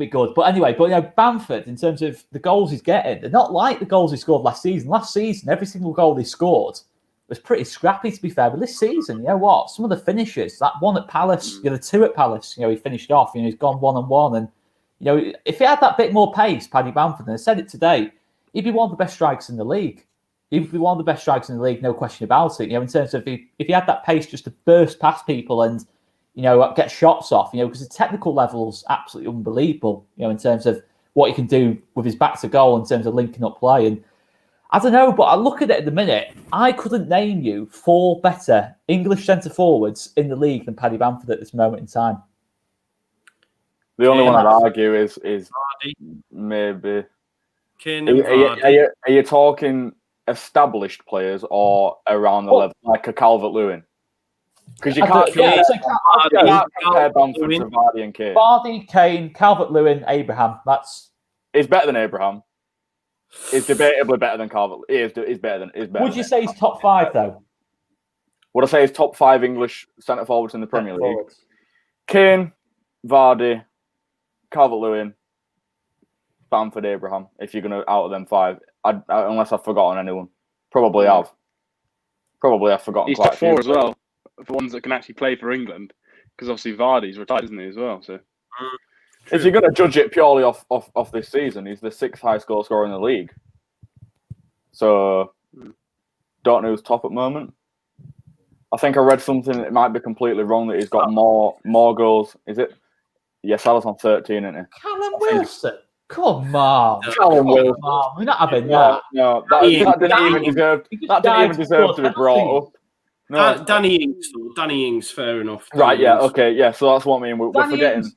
good. But anyway, Bamford, in terms of the goals he's getting, they're not like the goals he scored last season. Last season, every single goal he scored was pretty scrappy, to be fair. But this season, you know what? Some of the finishes, that one at Palace, the 2 at Palace, he finished off. He's gone 1-on-1, and if he had that bit more pace, Paddy Bamford, and I said it today, he'd be one of the best strikers in the league. He'd be one of the best strikers in the league, no question about it. In terms of if he had that pace just to burst past people and get shots off, because the technical level's absolutely unbelievable, in terms of what he can do with his back to goal in terms of linking up play. And I don't know, but I look at it at the minute, I couldn't name you 4 better English centre-forwards in the league than Paddy Bamford at this moment in time. The only one I'd argue is maybe... Kane and Vardy. Are you talking established players or around the level, like a Calvert-Lewin? Because you can't compare Bamford to Vardy and Kane. Vardy, Kane, Calvert-Lewin, Abraham. He's better than Abraham. He's debatably better than Calvert-Lewin. He's better. Would you say he's top 5 though? Would I say he's top 5 English centre forwards in the Premier League? Kane, Vardy, Calvert-Lewin, Bamford, Abraham. If you're going to out of them 5, unless I've forgotten anyone, probably have. Probably I've forgotten. He's top 4 as well. For ones that can actually play for England, because obviously Vardy's retired, isn't he, as well? So, if you're going to judge it purely off this season, he's the 6th highest goal scorer in the league. So, don't know who's top at the moment. I think I read something that might be completely wrong, that he's got more goals. Is it? Yeah, Salah's on 13, isn't he? Callum Wilson. Come on. Callum Wilson. We're not having that. No, that didn't even deserve to be brought up. No, Danny Ings, fair enough. Right, yeah, okay, yeah. So that's what I mean. We're forgetting.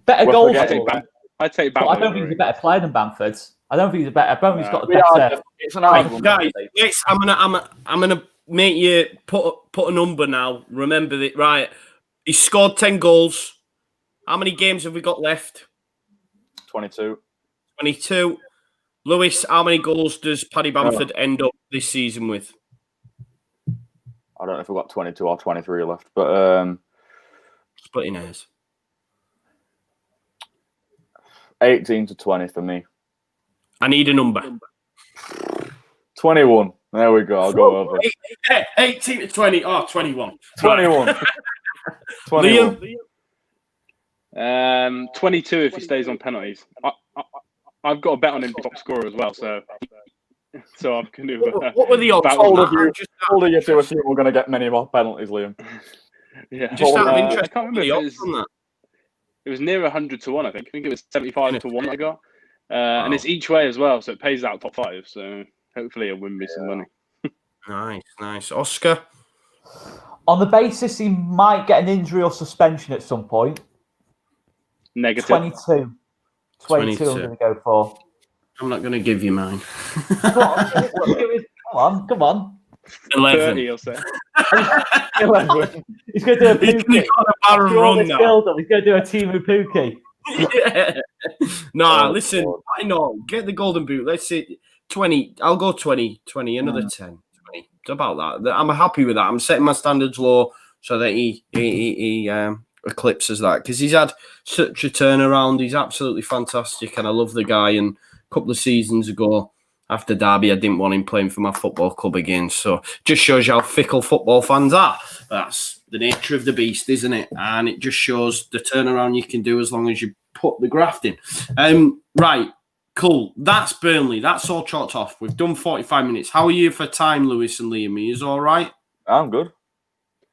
Better goals. I'd take Bamford. I don't think he's a better player than Bamford. I don't think he's a better. Bamford's got the better. It's an argument. Guys, yes, I'm gonna make you put a number now. Remember that, right? He scored 10 goals. How many games have we got left? 22. Lewis, how many goals does Paddy Bamford end up this season with? I don't know if we've got 22 or 23 left, but splitting hairs. 18 to 20 for me. I need a number. 21. There we go. I'll go over. 18 to 20. Oh, 21. 21. 21. Liam? 22 if he stays on penalties. I've got a bet on him top scorer as well, so I'm going to do what were the odds? How old are you to assume we're going to get many more penalties, Liam? Yeah. Just out of interest, I can't remember the odds on that. It was near 100 to 1, I think. I think it was 75 to 1 I got. Wow. And it's each way as well, so it pays out top 5. So hopefully it'll win me some money. Nice. Oscar? On the basis he might get an injury or suspension at some point. Negative. 22 I'm going to go for. I'm not going to give you mine. Come on. 11. 30, you'll say. 11. He's going to do a Pookie. He's going to do a Timu Pookie. Yeah. Listen, I know. Get the golden boot. Let's see. 20. I'll go 20. Another 10. 20. It's about that. I'm happy with that. I'm setting my standards low so that he eclipses that, because he's had such a turnaround. He's absolutely fantastic, and I love the guy. And a couple of seasons ago, after Derby, I didn't want him playing for my football club again. So just shows you how fickle football fans are. That's the nature of the beast, isn't it? And it just shows the turnaround you can do as long as you put the graft in. Right, cool. That's Burnley. That's all chalked off. We've done 45 minutes. How are you for time, Lewis and Liam? Are you all right? I'm good.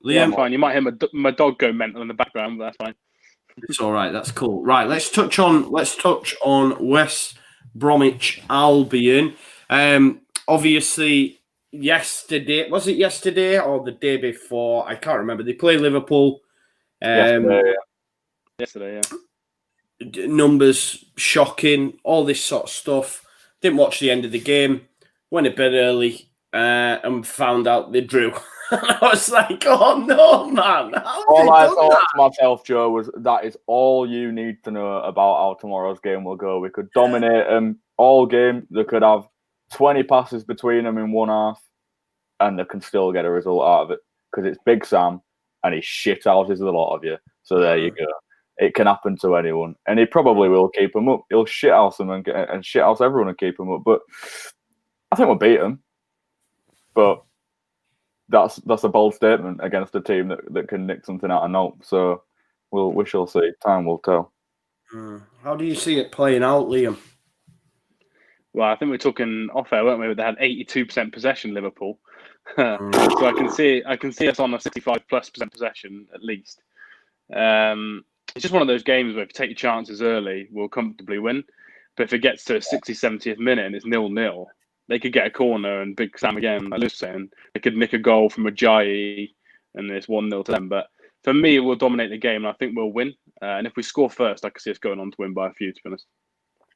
Liam, yeah, I'm fine. You might hear my dog go mental in the background, but that's fine. It's all right. That's cool. Right, let's touch on West Bromwich Albion. Obviously, yesterday, was it yesterday or the day before? I can't remember. They played Liverpool. Yesterday, yeah. Numbers shocking, all this sort of stuff. Didn't watch the end of the game. Went a bit early and found out they drew. I was like, oh no, man. All I thought to myself, Joe, was that is all you need to know about how tomorrow's game will go. We could dominate them all game. They could have 20 passes between them in one half, and they can still get a result out of it, because it's Big Sam and he shit houses a lot of you. So there you go. It can happen to anyone, and he probably will keep them up. He'll shit house them and shit house everyone and keep them up. But I think we'll beat them. But that's a bold statement against a team that can nick something out of note. So we shall see. Time will tell. How do you see it playing out, Liam? Well, I think we're talking off air, weren't we? They had 82% possession, Liverpool. So I can see us on a 65+% possession at least. It's just one of those games where if you take your chances early, we'll comfortably win. But if it gets to the 60th, 70th minute and it's 0-0, they could get a corner and Big Sam again, like Luke's saying. They could nick a goal from Ajayi and it's 1-0 to them. But for me, we'll dominate the game and I think we'll win. And if we score first, I can see us going on to win by a few, to be honest.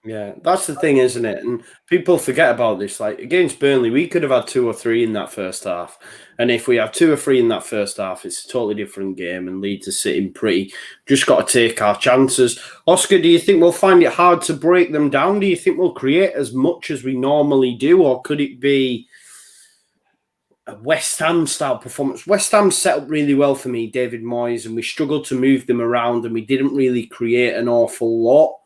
Yeah, that's the thing, isn't it? And people forget about this. Like, against Burnley, we could have had 2 or 3 in that first half. And if we have 2 or 3 in that first half, it's a totally different game and Leeds are sitting pretty. Just got to take our chances. Oscar, do you think we'll find it hard to break them down? Do you think we'll create as much as we normally do? Or could it be a West Ham style performance? West Ham set up really well for me, David Moyes, and we struggled to move them around and we didn't really create an awful lot.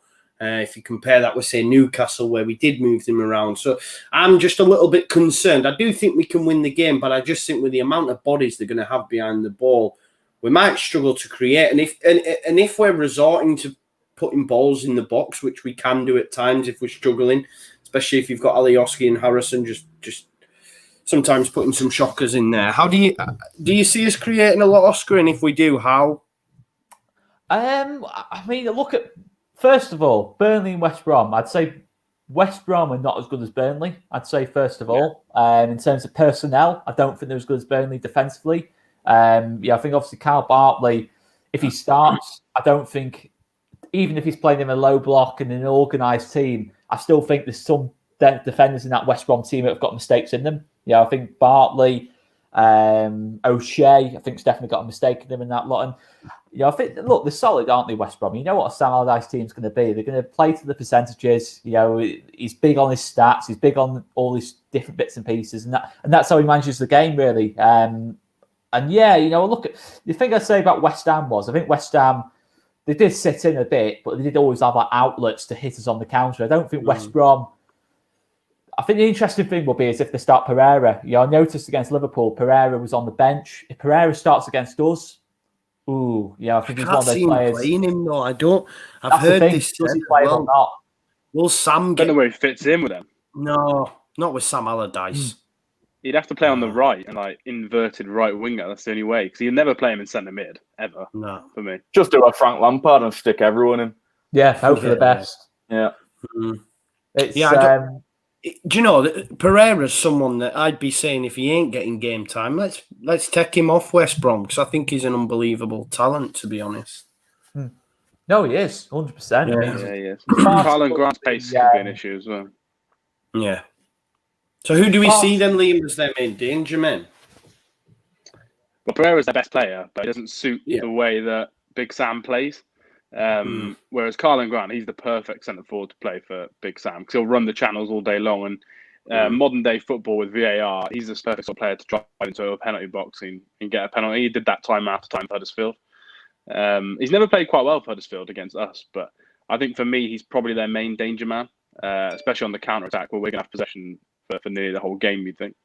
If you compare that with, say, Newcastle, where we did move them around. So I'm just a little bit concerned. I do think we can win the game, but I just think with the amount of bodies they're going to have behind the ball, we might struggle to create. And if we're resorting to putting balls in the box, which we can do at times if we're struggling, especially if you've got Alioski and Harrison just sometimes putting some shockers in there. How do you see us creating a lot, Oscar? And if we do, how? I mean, look at... First of all, Burnley and West Brom. I'd say West Brom are not as good as Burnley. I'd say, first of all. In terms of personnel, I don't think they're as good as Burnley defensively. I think obviously Kyle Bartley, if he starts, I don't think, even if he's playing in a low block and an organised team, I still think there's some defenders in that West Brom team that have got mistakes in them. I think Bartley, O'Shea, I think it's definitely got a mistake in them in that lot. And I think, look, they're solid, aren't they, West Brom? You know what a Sam Allardyce team's going to be. They're going to play to the percentages. He's big on his stats. He's big on all these different bits and pieces, and that's how he manages the game, really. Look, the thing I say about West Ham was, I think West Ham, they did sit in a bit, but they did always have outlets to hit us on the counter. I don't think West Brom. I think the interesting thing will be is if they start Pereira. I noticed against Liverpool, Pereira was on the bench. If Pereira starts against us, I think he's one of those players. Playing him, though. I've heard this. Does he play or not? Will Sam I don't know where he fits in with them. No, not with Sam Allardyce. He'd have to play on the right and like inverted right winger. That's the only way, because you'll never play him in centre mid ever. No. For me. Just do a Frank Lampard and stick everyone in. Yeah, hope for the best. Yeah. It's, do you know, Pereira's someone that I'd be saying if he ain't getting game time, let's take him off West Brom, because I think he's an unbelievable talent, to be honest. No, he is 100%. Yeah, he is. Karlan Grant's pace could be an issue as well. Yeah. So who do we see then, Liam, as their main danger men? Well, Pereira's their best player, but it doesn't suit the way that Big Sam plays. Whereas Karlan Grant, he's the perfect centre forward to play for Big Sam, because he'll run the channels all day long. And modern day football with VAR, he's the perfect sort of player to drive into a penalty box and get a penalty. He did that time after time for Huddersfield. He's never played quite well for Huddersfield against us, but I think for me, he's probably their main danger man, especially on the counter attack, where we're going to have possession for nearly the whole game, you'd think.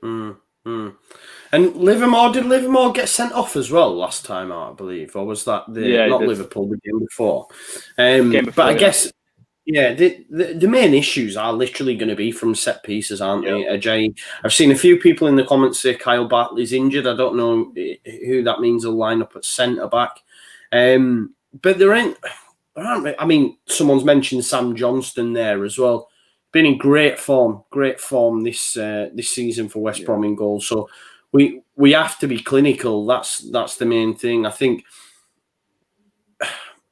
And did Livermore get sent off as well last time out, I believe? Or was that not Liverpool, the game before? But I guess, the main issues are literally going to be from set pieces, aren't they? Ajay, I've seen a few people in the comments say Kyle Bartley's injured. I don't know who that means will line up at centre-back. But there aren't I mean, someone's mentioned Sam Johnston there as well. Been in great form this season for West Brom in goal. So we have to be clinical. That's the main thing. I think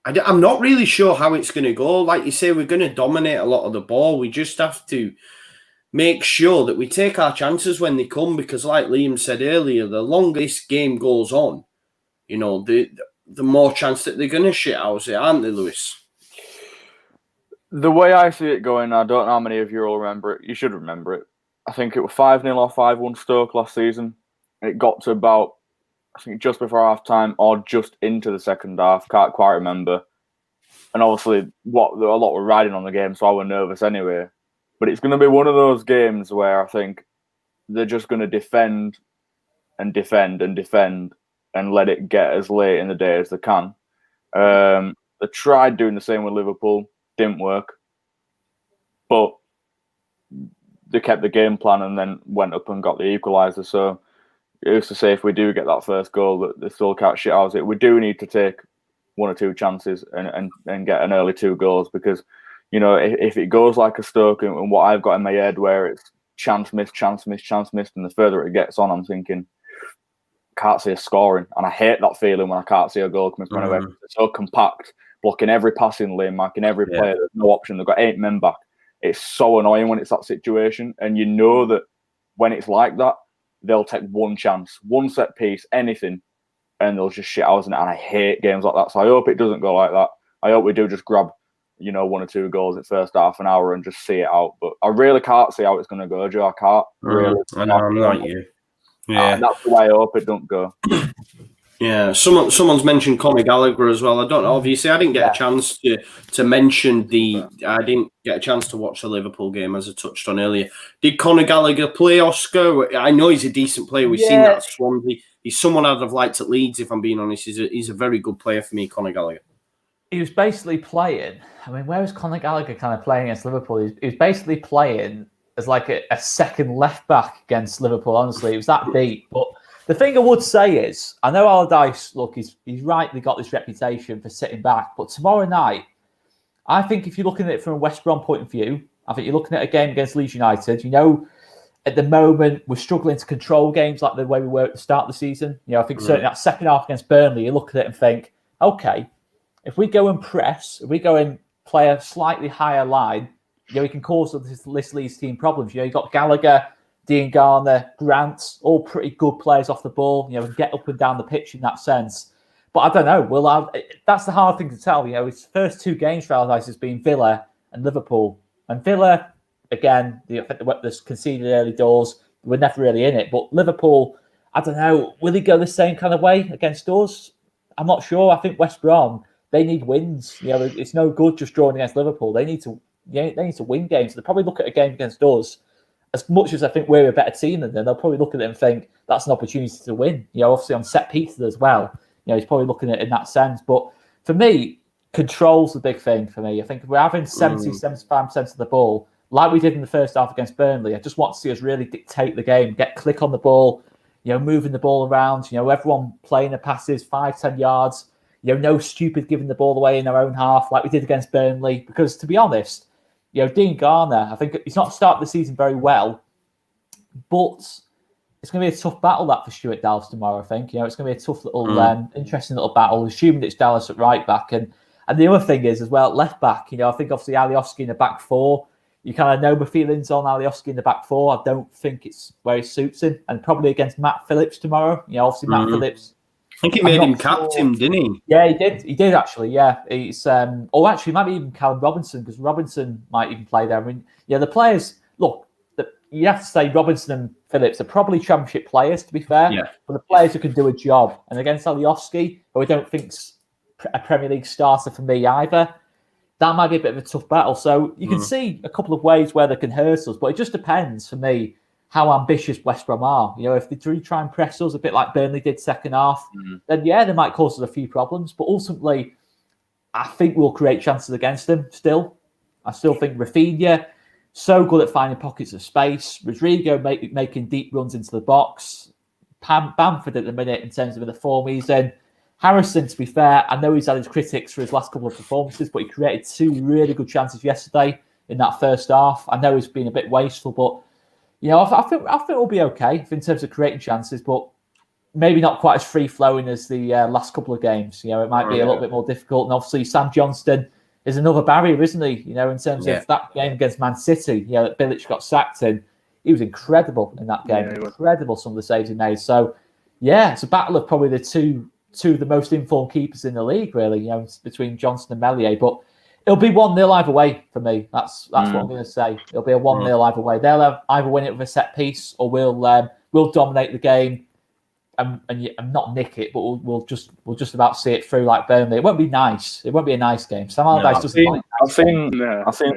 I'm not really sure how it's going to go. Like you say, we're going to dominate a lot of the ball. We just have to make sure that we take our chances when they come, because like Liam said earlier, the longer this game goes on, you know, the more chance that they're going to shit house it, aren't they, Lewis? The way I see it going, I don't know how many of you will remember it. You should remember it. I think it was 5-0 or 5-1 Stoke last season. It got to about, I think, just before half-time or just into the second half. Can't quite remember. And obviously, a lot were riding on the game, so I was nervous anyway. But it's going to be one of those games where I think they're just going to defend and defend and defend and let it get as late in the day as they can. They tried doing the same with Liverpool. Didn't work, but they kept the game plan and then went up and got the equaliser. So it was to say, if we do get that first goal, that they still can't shit out it. We do need to take one or two chances and get an early 2 goals, because, you know, if it goes like a Stoke and what I've got in my head, where it's chance missed, chance missed, chance missed, and the further it gets on, I'm thinking, can't see a scoring, and I hate that feeling when I can't see a goal coming from anywhere. It's so compact, blocking every passing lane, marking every player. There's no option. They've got 8 men back. It's so annoying when it's that situation. And you know that when it's like that, they'll take one chance, one set piece, anything, and they'll just shit housing it. And I hate games like that. So I hope it doesn't go like that. I hope we do just grab, you know, 1 or 2 goals in the first half an hour and just see it out. But I really can't see how it's going to go, Joe. I can't. Really. I know, I'm like you. Yeah. And that's the way I hope it don't go. Yeah, someone's mentioned Conor Gallagher as well. I don't know. Obviously, I didn't get a chance to mention I didn't get a chance to watch the Liverpool game, as I touched on earlier. Did Conor Gallagher play, Oscar? I know he's a decent player. We've seen that at Swansea. He's someone I'd have liked at Leeds, if I'm being honest. He's a very good player for me, Conor Gallagher. He was basically playing. I mean, where was Conor Gallagher kind of playing against Liverpool? He was basically playing as like a second left back against Liverpool. Honestly, it was that beat, but. The thing I would say is, I know Allardyce, look, he's rightly got this reputation for sitting back, but tomorrow night, I think if you're looking at it from a West Brom point of view, I think you're looking at a game against Leeds United. You know, at the moment, we're struggling to control games like the way we were at the start of the season. You know, I think certainly that second half against Burnley, you look at it and think, okay, if we go and press, if we go and play a slightly higher line, you know, we can cause this Leeds team problems. You know, you've got Gallagher, Dean Garner, Grant, all pretty good players off the ball. You know, and get up and down the pitch in that sense. But I don't know. That's the hard thing to tell. You know, his first 2 games for Allardyce has been Villa and Liverpool. And Villa, again, I think they conceded early doors. We're never really in it. But Liverpool, I don't know. Will he go the same kind of way against us? I'm not sure. I think West Brom, they need wins. You know, it's no good just drawing against Liverpool. They need to win games. They'll probably look at a game against us. As much as I think we're a better team than them, they'll probably look at it and think that's an opportunity to win. You know, obviously on set pieces as well. You know, he's probably looking at it in that sense. But for me, control's the big thing for me. I think if we're having 70, 75% of the ball, like we did in the first half against Burnley. I just want to see us really dictate the game, get Klich on the ball, moving the ball around, everyone playing the passes 5-10 yards, no stupid giving the ball away in their own half like we did against Burnley. Because to be honest, Dean Garner, I think he's not started the season very well, but it's going to be a tough battle that for Stuart Dallas tomorrow. I think it's going to be a tough little, interesting little battle. Assuming it's Dallas at right back, and the other thing is as well left back. I think obviously Alioski in the back four. You kind of know my feelings on Alioski in the back four. I don't think it's where he suits him, and probably against Matt Phillips tomorrow. Obviously Matt Phillips. I think he made him captain, didn't he? Yeah, he did. He did actually. Yeah, he's or actually maybe even Callum Robinson, because Robinson might even play there. I mean, the players look. You have to say Robinson and Phillips are probably championship players, to be fair. Yeah. But the players who can do a job. And against Alioski, who I don't think's a Premier League starter for me either, that might be a bit of a tough battle. So you can see a couple of ways where they can hurt us, but it just depends for me how ambitious West Brom are. If they do try and press us a bit like Burnley did second half, then they might cause us a few problems. But ultimately, I think we'll create chances against them still. I still think Rafinha, so good at finding pockets of space. Rodrigo making deep runs into the box. Bamford at the minute in terms of the form he's in. Harrison, to be fair, I know he's had his critics for his last couple of performances, but he created 2 really good chances yesterday in that first half. I know he's been a bit wasteful, but I think we'll be okay in terms of creating chances, but maybe not quite as free flowing as the last couple of games. It might be a little bit more difficult, and obviously Sam Johnston is another barrier, isn't he? In terms of that game against Man City, that Bilic got sacked in. He was incredible in that game. Incredible, some of the saves he made. So, it's a battle of probably the two of the most informed keepers in the league, really, between Johnson and Meslier. But it'll be 1-0 either way for me. That's what I'm going to say. It'll be a 1-0 either way. They'll either win it with a set piece, or we'll dominate the game and not nick it, but we'll just about see it through like Burnley. It won't be nice. It won't be a nice game. Sam Allardyce doesn't like I've seen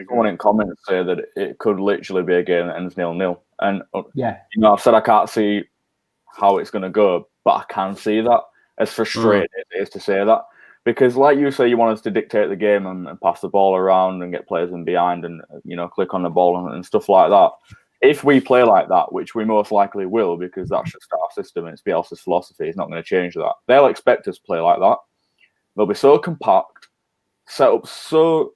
someone in comments say that it could literally be a game that ends 0-0. And I've said I can't see how it's going to go, but I can see that. As frustrating as it is to say that, because like you say, you want us to dictate the game and pass the ball around and get players in behind and click on the ball and stuff like that. If we play like that, which we most likely will, because that's just our system and it's Bielsa's philosophy, it's not going to change that. They'll expect us to play like that. They'll be so compact, set up so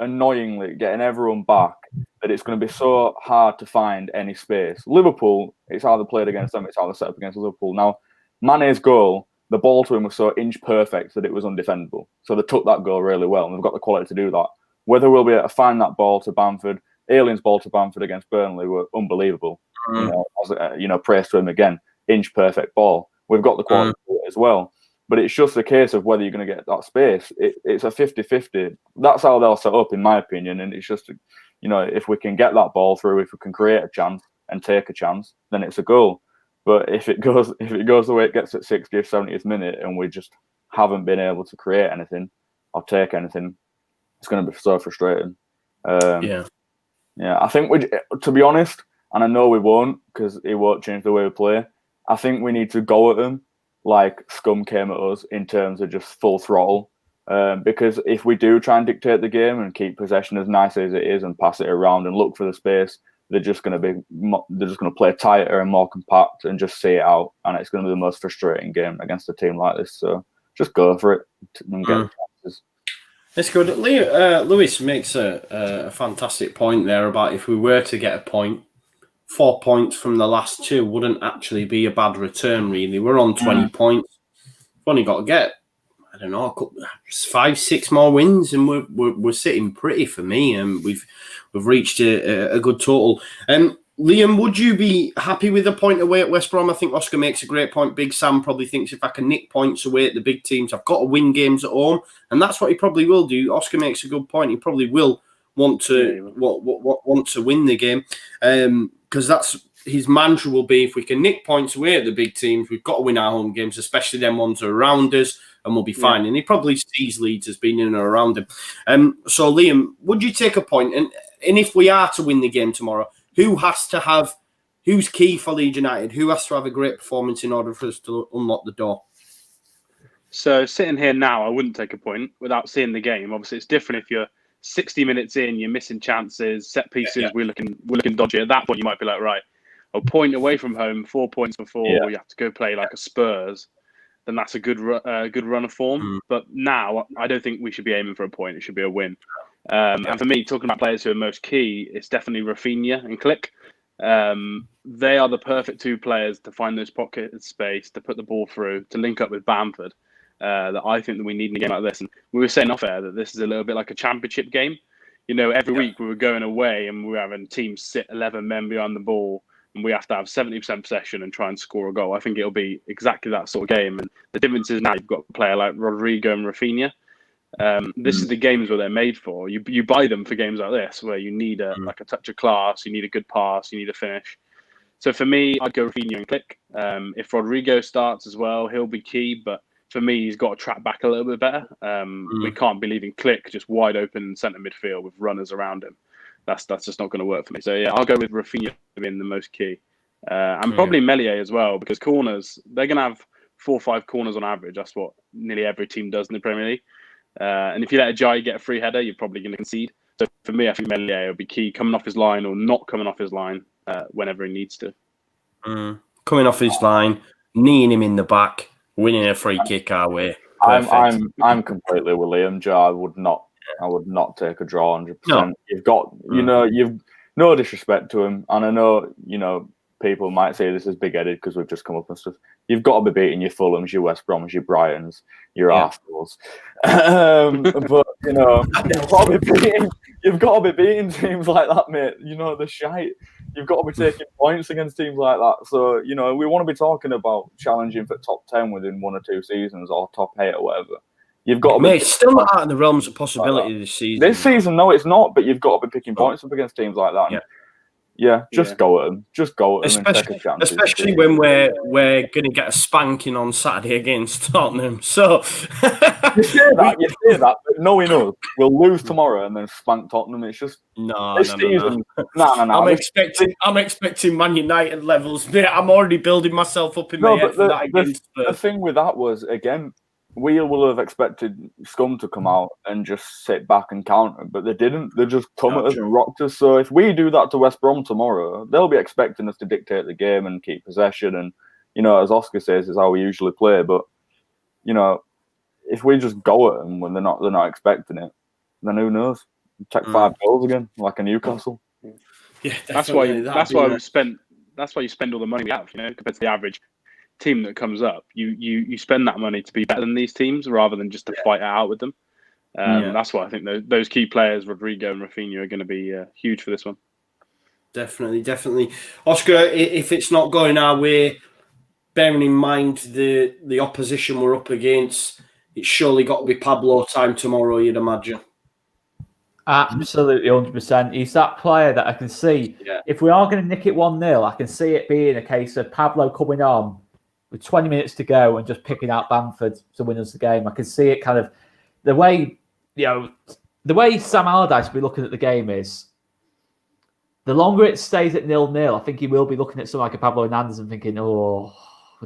annoyingly, getting everyone back, that it's going to be so hard to find any space. Liverpool, it's either played against them, it's either set up against Liverpool. Now, Mane's goal, the ball to him was so inch perfect that it was undefendable. So they took that goal really well, and they've got the quality to do that. Whether we'll be able to find that ball to Bamford, Ayling's ball to Bamford against Burnley were unbelievable. Praise to him again, inch perfect ball. We've got the quality to do it as well. But it's just a case of whether you're going to get that space. It's a 50-50. That's how they'll set up, in my opinion. And it's just, if we can get that ball through, if we can create a chance and take a chance, then it's a goal. But if it goes the way it gets at 60th, 70th minute, and we just haven't been able to create anything or take anything, it's going to be so frustrating. I think to be honest, and I know we won't, because it won't change the way we play. I think we need to go at them like Scum came at us in terms of just full throttle. Because if we do try and dictate the game and keep possession as nice as it is and pass it around and look for the space, they're just going to play tighter and more compact and just see it out, and it's going to be the most frustrating game against a team like this. So just go for it and get chances. That's good. Lewis makes a fantastic point there about if we were to get a point, 4 points from the last 2 wouldn't actually be a bad return. Really, we're on 20 points. We've only got to get, I don't know, 5-6 more wins, and we're sitting pretty for me. And we've reached a good total. Liam, would you be happy with a point away at West Brom? I think Oscar makes a great point. Big Sam probably thinks if I can nick points away at the big teams, I've got to win games at home, and that's what he probably will do. Oscar makes a good point. He probably will want to win the game, because that's his mantra will be: if we can nick points away at the big teams, we've got to win our home games, especially them ones around us, and we'll be fine. And he probably sees Leeds as being in and around him. So Liam, would you take a point? And if we are to win the game tomorrow, who's key for Leeds United? Who has to have a great performance in order for us to unlock the door? So sitting here now, I wouldn't take a point without seeing the game. Obviously, it's different if you're 60 minutes in, you're missing chances, set pieces, we're looking dodgy. At that point, you might be like, right, a point away from home, 4 points before you have to go play like a Spurs, then that's a good run of form. But now, I don't think we should be aiming for a point. It should be a win. And for me, talking about players who are most key, it's definitely Rafinha and Klich. They are the perfect two players to find those pockets of space, to put the ball through, to link up with Bamford. That I think that we need in a game like this. And we were saying off air that this is a little bit like a championship game. You know, every week we were going away and we were having teams sit 11 men behind the ball, and we have to have 70% possession and try and score a goal. I think it'll be exactly that sort of game. And the difference is now you've got a player like Rodrigo and Rafinha. This is the games where they're made for. You buy them for games like this, where you need a touch of class, you need a good pass, you need a finish. So for me, I'd go Rafinha and Klich. If Rodrigo starts as well, he'll be key. But for me, he's got to track back a little bit better. We can't be leaving Klich just wide open centre midfield with runners around him. That's just not going to work for me. So yeah, I'll go with Rafinha being the most key, and probably Meslier as well, because corners, they're going to have 4 or 5 corners on average. That's what nearly every team does in the Premier League. And if you let Ajayi get a free header, you're probably going to concede. So for me, I think Meslier will be key, coming off his line or not coming off his line whenever he needs to. Coming off his line, kneeing him in the back, winning a free kick our way. I'm completely with Liam, Joe. I would not take a draw 100%. No. You've got, you've no disrespect to him, and I know, people might say this is big-headed because we've just come up and stuff. You've got to be beating your Fulhams, your West Broms, your Brightons, your Arsenals. But you've got to be beating teams like that, mate. The shite. You've got to be taking points against teams like that. So we want to be talking about challenging for top 10 within 1 or 2 seasons, or top 8 or whatever. You've got to mate, it's still not out of the realms of possibility this season. This season, no, it's not. But you've got to be picking points up against teams like that. Just go at them. Just go at them and take a chance. Especially when we're going to get a spanking on Saturday against Tottenham. So you say that, but knowing us, we'll lose tomorrow and then spank Tottenham. It's just no. I'm expecting Man United levels. Mate, I'm already building myself up in my head for that against Spurs. The thing with that was, again, we will have expected Scum to come out and just sit back and counter, but they didn't. They just come at us and rocked us. So if we do that to West Brom tomorrow, they'll be expecting us to dictate the game and keep possession. And, as Oscar says, is how we usually play. But, if we just go at them when they're not expecting it, then who knows? Take 5 goals again, like a Newcastle. Yeah, that's why you spend all the money we have, compared to the average team that comes up. You spend that money to be better than these teams rather than just to fight it out with them. That's why I think those key players, Rodrigo and Rafinha, are going to be huge for this one. Definitely. Oscar, if it's not going our way, bearing in mind the opposition we're up against, it's surely got to be Pablo time tomorrow, you'd imagine. Absolutely, 100%. He's that player that I can see. If we are going to nick it 1-0, I can see it being a case of Pablo coming on with 20 minutes to go and just picking out Bamford to win us the game. I can see it kind of the way Sam Allardyce will be looking at the game is the longer it stays at 0-0, I think he will be looking at someone like a Pablo Hernandez and thinking, I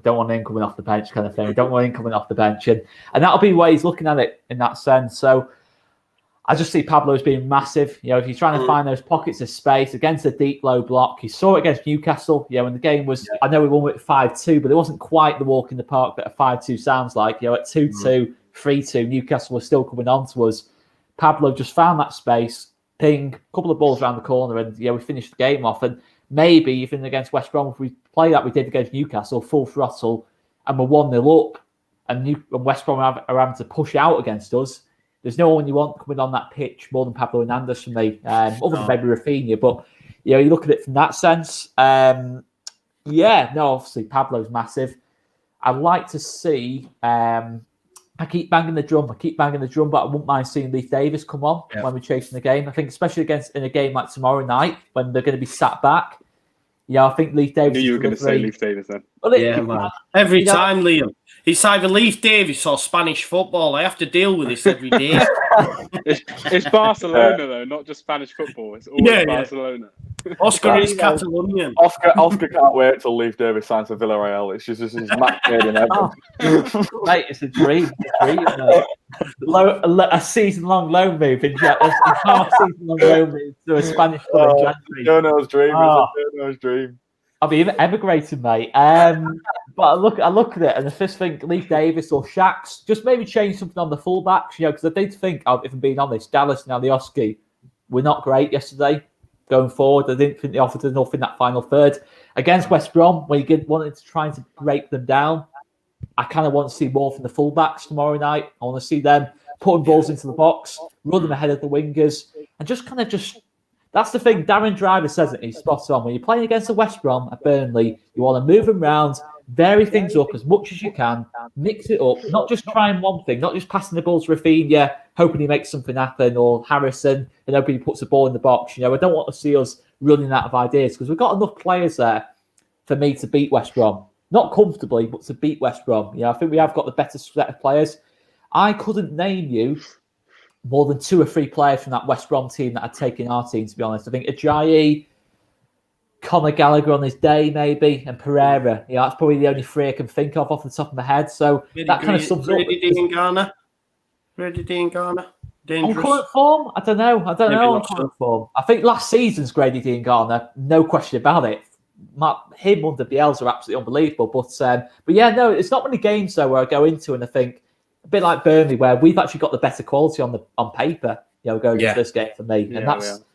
don't want him coming off the bench kind of thing. I don't want him coming off the bench. And that'll be the way he's looking at it in that sense. So I just see Pablo as being massive. If you're trying to find those pockets of space against a deep low block, you saw it against Newcastle. When the game was, I know we won with 5-2, but it wasn't quite the walk in the park that a 5-2 sounds like. At 2-2, 3-2, Newcastle was still coming on to us. Pablo just found that space, ping, a couple of balls around the corner, and we finished the game off. And maybe even against West Brom, if we play that we did against Newcastle, full throttle, and we're 1-0 up, and West Brom are having to push out against us. There's no one you want coming on that pitch more than Pablo Hernandez for me, other than maybe Rafinha. But, you look at it from that sense. Obviously Pablo's massive. I'd like to see, I keep banging the drum, but I wouldn't mind seeing Leeds Davis come on when we're chasing the game. I think especially in a game like tomorrow night, when they're going to be sat back. I think Leeds Davis. I knew you were going to say Leeds Davis then. Well, man. Every time, Liam. It's either Leeds Davis or Spanish football. I have to deal with this every day. It's Barcelona, though, not just Spanish football. It's always Barcelona. Oscar is Catalonian. Oscar can't wait till Leeds Davis signs for Villarreal. It's just this match made in heaven. Mate, it's a dream. Mate. A season-long loan move in a half-season-long loan move to a Spanish club in January. Jono's dream. It's a Jono's dream. I'll be emigrating, mate. But I look at it and I just think Leeds Davis or Shacks, just maybe change something on the fullbacks, because I did think, if I'm being honest, Dallas and Alioski were not great yesterday going forward. I didn't think they offered enough in that final third. Against West Brom, where you wanted to try to break them down, I kind of want to see more from the fullbacks tomorrow night. I want to see them putting balls into the box, run them ahead of the wingers, and just that's the thing. Darren Driver says it. He's spot on. When you're playing against the West Brom at Burnley, you want to move them around, vary things up as much as you can, mix it up, not just trying one thing, not just passing the ball to Rafinha, hoping he makes something happen, or Harrison, and hoping he puts the ball in the box. I don't want to see us running out of ideas because we've got enough players there for me to beat West Brom. Not comfortably, but to beat West Brom. I think we have got the better set of players. I couldn't name you more than 2 or 3 players from that West Brom team that I'd taken our team, to be honest. I think Ajayi, Conor Gallagher on his day, maybe, and Pereira. That's probably the only 3 I can think of off the top of my head. So that kind of sums up. Grady D and Garner. On current form? I don't know. On current form. I think last season's Grady D and Garner, no question about it. Him under Bielsa are absolutely unbelievable. But yeah, no, it's not many games, though, where I go into and I think, a bit like Burnley, where we've actually got the better quality on paper, going into this game for me. And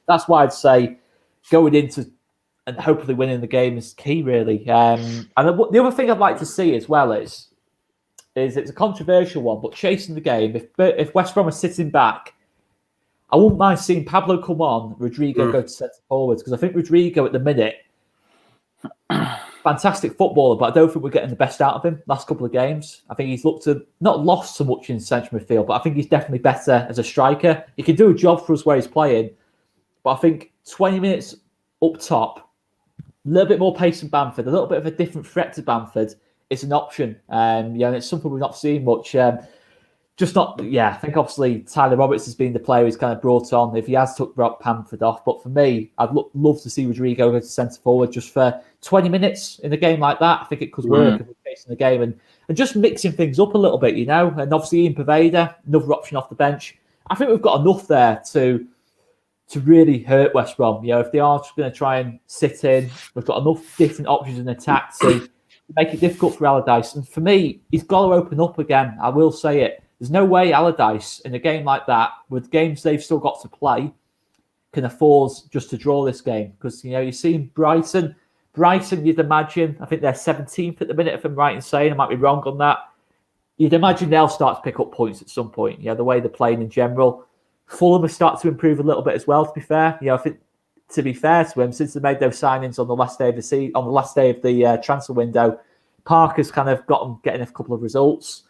that's why I'd say going into and hopefully winning the game is key, really. And the other thing I'd like to see as well is it's a controversial one, but chasing the game. If West Brom are sitting back, I wouldn't mind seeing Pablo come on, Rodrigo go to centre forwards, because I think Rodrigo at the minute, fantastic footballer, but I don't think we're getting the best out of him last couple of games. I think he's not lost so much in central midfield, but I think he's definitely better as a striker. He can do a job for us where he's playing, but I think 20 minutes up top, a little bit more pace than Bamford, a little bit of a different threat to Bamford, is an option. And it's something we've not seen much. I think obviously Tyler Roberts has been the player who's kind of brought on if he has took Bamford off. But for me, I'd love to see Rodrigo go to centre forward just for 20 minutes in a game like that. I think it could work if we're facing the game and just mixing things up a little bit, And obviously Ian Pervader, another option off the bench. I think we've got enough there to really hurt West Brom. If they are just going to try and sit in, we've got enough different options in attack to make it difficult for Allardyce. And for me, he's got to open up again. I will say it. There's no way Allardyce, in a game like that, with games they've still got to play, can afford just to draw this game. Because, you've seen Brighton, you'd imagine, I think they're 17th at the minute, if I'm right in saying, I might be wrong on that. You'd imagine they'll start to pick up points at some point, the way they're playing in general. Fulham have started to improve a little bit as well, to be fair. I think, to be fair to him, since they made those signings on the last day of the transfer window, Parker's kind of getting a couple of results.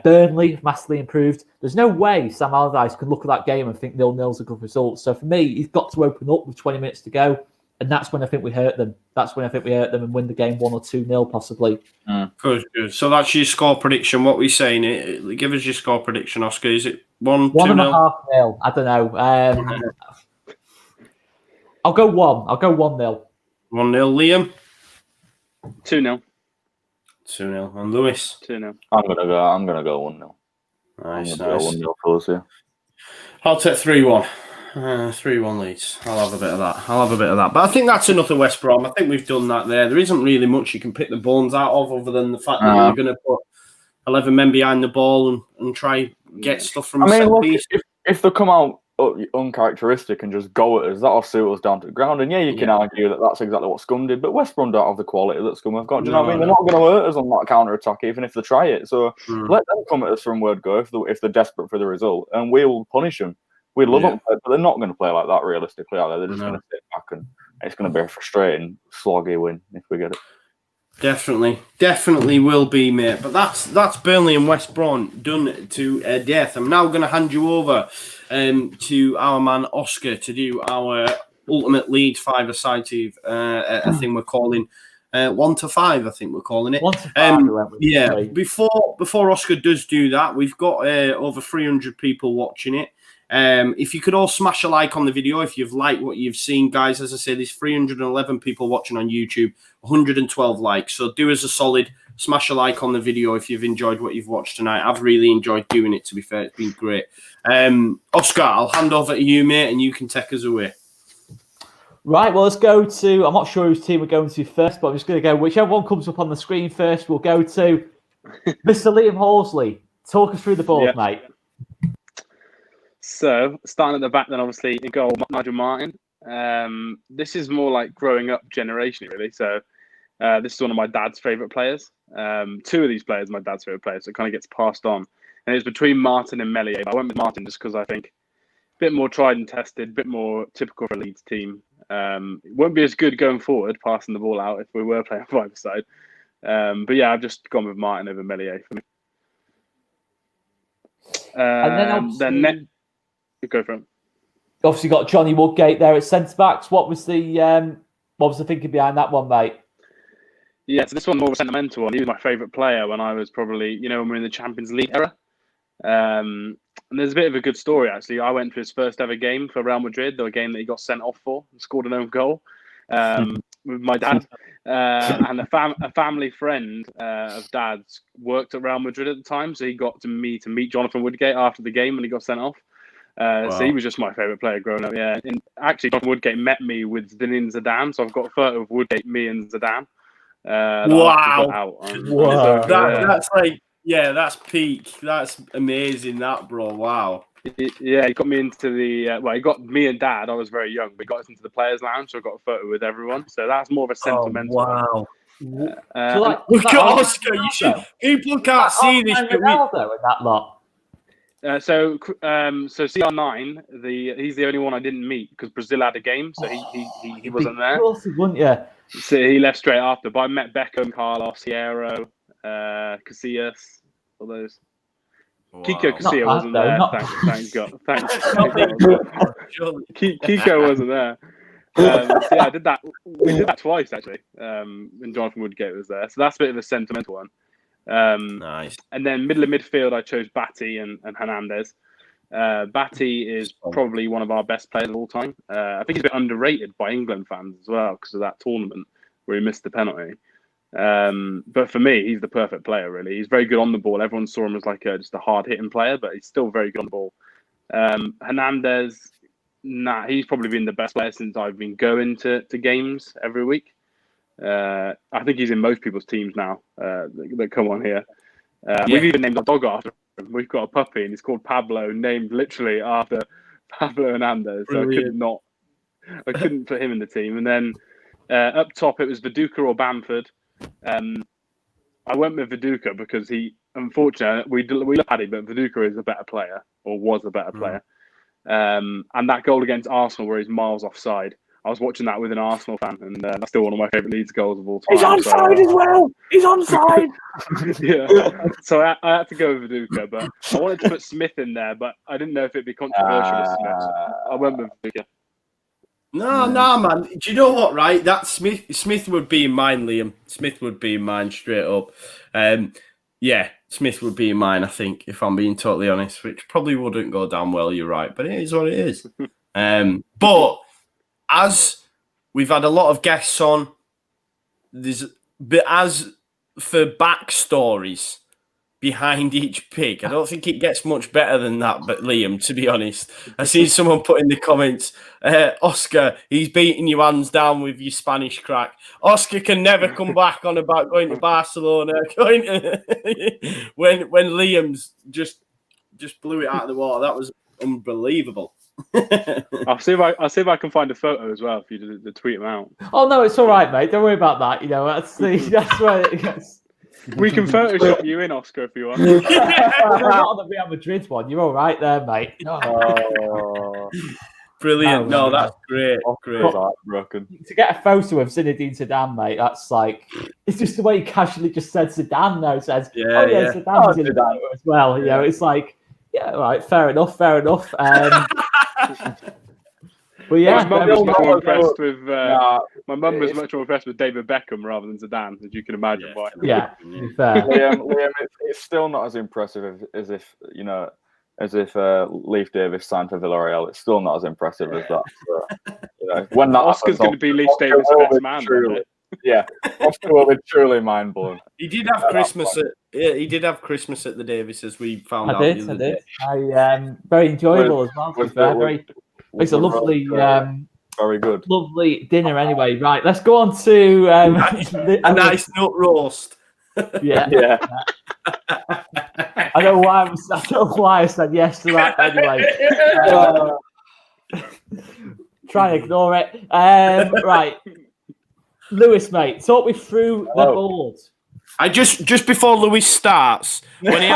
Burnley have massively improved. There's no way Sam Allardyce can look at that game and think 0-0's a good result. So for me, he's got to open up with 20 minutes to go. And that's when I think we hurt them. And win the game 1 or 2-0 possibly. Good. So that's your score prediction. What we're saying, give us your score prediction, Oscar. Is it 1-2-0? 1.5-0. I don't know. I'll go 1. I'll go 1-0. 1-0, Liam? 2-0. 2-0. And Lewis? 2-0. I'm gonna go 1-0. Nice. 1-0 for us, yeah. I'll take 3-1. 3-1 Leeds. I'll have a bit of that. But I think that's enough of West Brom. I think we've done that there. There isn't really much you can pick the bones out of other than the fact that you're going to put 11 men behind the ball and try get stuff from set piece. If they come out uncharacteristic and just go at us, that'll suit us down to the ground. And you can argue that that's exactly what Scum did, but West Brom don't have the quality that Scum have got. Do you know what I mean? They're not going to hurt us on that counter-attack, even if they try it. So let them come at us from word go if they're desperate for the result, and we'll punish them. We love them, but they're not going to play like that realistically, are they? They're just going to sit back, and it's going to be a frustrating, sloggy win if we get it. Definitely will be, mate. But that's Burnley and West Brom done to death. I'm now going to hand you over to our man Oscar to do our ultimate Leeds 5-a-side to a thing we're calling 1 to 5. I think we're calling it 1 to 5. Before Oscar does do that, we've got over 300 people watching it. If you could all smash a like on the video if you've liked what you've seen, guys. As I say, there's 311 people watching on YouTube, 112 likes. So do us a solid, smash a like on the video if you've enjoyed what you've watched tonight. I've really enjoyed doing it, to be fair. It's been great. Oscar, I'll hand over to you, mate, and you can take us away. Right, well, let's go to... I'm not sure whose team we're going to first, but I'm just going to go... Whichever one comes up on the screen first, we'll go to Mr. Liam Horsley. Talk us through the board, mate. So, starting at the back, then obviously in goal, Nigel Martin. This is more like growing up generation, really. So, this is one of my dad's favourite players. Two of these players are my dad's favourite players, so it kind of gets passed on. And it's between Martin and Meslier. But I went with Martin just because I think a bit more tried and tested, a bit more typical for a Leeds team. It won't be as good going forward, passing the ball out if we were playing five-a-side. But yeah, I've just gone with Martin over Meslier for me. And then go for it. Obviously got Johnny Woodgate there at centre backs. What was the thinking behind that one, mate? Yeah, so this one more of a sentimental one. He was my favourite player when I was probably, when we were in the Champions League era. And there's a bit of a good story, actually. I went for his first ever game for Real Madrid, a game that he got sent off for and scored an own goal with my dad. And a family friend of dad's worked at Real Madrid at the time, so he got to meet Jonathan Woodgate after the game when he got sent off. So he was just my favourite player growing up, yeah. And actually, Jonathan Woodgate met me with Zinedine Zidane, so I've got a photo of Woodgate, me and Zidane. Wow. So, that's like... Yeah, that's peak. That's amazing, that, bro. Wow. Yeah, he got me into the... he got me and Dad. I was very young, but he got us into the players' lounge, so I got a photo with everyone. So that's more of a sentimental one. Look at Oscar. People can't see this. Ronaldo in that lot. So CR9, he's the only one I didn't meet because Brazil had a game, so he wasn't there. Of course he wouldn't, yeah. So he left straight after. But I met Beckham, Carlos, Hierro, Casillas, all those. Wow. Kiko Casilla wasn't there. Thank God. Thanks. Kiko wasn't there. So yeah, I did that. We did that twice actually. When Jonathan Woodgate was there, so that's a bit of a sentimental one. Nice. And then middle of midfield, I chose Batty and Hernandez. Batty is probably one of our best players of all time. I think he's been underrated by England fans as well because of that tournament where he missed the penalty. But for me, he's the perfect player, really. He's very good on the ball. Everyone saw him as like just a hard-hitting player, but he's still very good on the ball. Hernandez, he's probably been the best player since I've been going to games every week. I think he's in most people's teams now that come on here. We've even named our dog after him. We've got a puppy, and he's called Pablo, named literally after Pablo Hernandez. Brilliant. So I couldn't put him in the team. And then up top, it was Viduka or Bamford. I went with Viduka because unfortunately, we look at it, but Viduka is a better player, or was a better player. And that goal against Arsenal where he's miles offside, I was watching that with an Arsenal fan, and that's still one of my favourite Leeds goals of all time. He's onside as well! He's onside! Yeah. So I had to go with Viduka, but I wanted to put Smith in there, but I didn't know if it'd be controversial with Smith. I went with Viduka. No, man. Do you know what, right? That Smith would be in mine, Liam. Smith would be in mine straight up. Yeah, Smith would be in mine, I think, if I'm being totally honest, which probably wouldn't go down well, you're right. But it is what it is. But as we've had a lot of guests on, but as for backstories behind each pick, I don't think it gets much better than that. But Liam, to be honest, I see someone put in the comments, Oscar, he's beating you hands down with your Spanish crack. Oscar can never come back on about going to Barcelona. When Liam's just blew it out of the water, that was unbelievable. I'll see if I can find a photo as well for you to tweet them out. Oh no, it's all right, mate. Don't worry about that. That's where it gets. We can Photoshop you in, Oscar, if you want. Not on the Real Madrid one. You're all right there, mate. Oh. Brilliant. No, that's great. Broken. To get a photo of Zinedine Zidane, mate, that's like, it's just the way he casually just said Zidane now, says, Zidane's in the photo as well. Yeah. It's like, yeah, all right, fair enough. But yeah, my mum was much more impressed with. My mum was much more impressed with David Beckham rather than Zidane, as you can imagine. Yeah, fair. Liam, it's still not as impressive as if as if Leif Davis signed for Villarreal. It's still not as impressive as that. So, when that Oscar's going to be Leif Davis' best man. Truly, yeah, Oscar will be truly mind blown. He did have Christmas at the Davises. We found out. I did. Very enjoyable as well. It's a lovely, very good, lovely dinner. Anyway, right, let's go on to a nice nut roast. Yeah. I don't know why I said yes to that. Anyway, try and ignore it. Right, Lewis, mate, talk me through the board. I just before Lewis starts, when he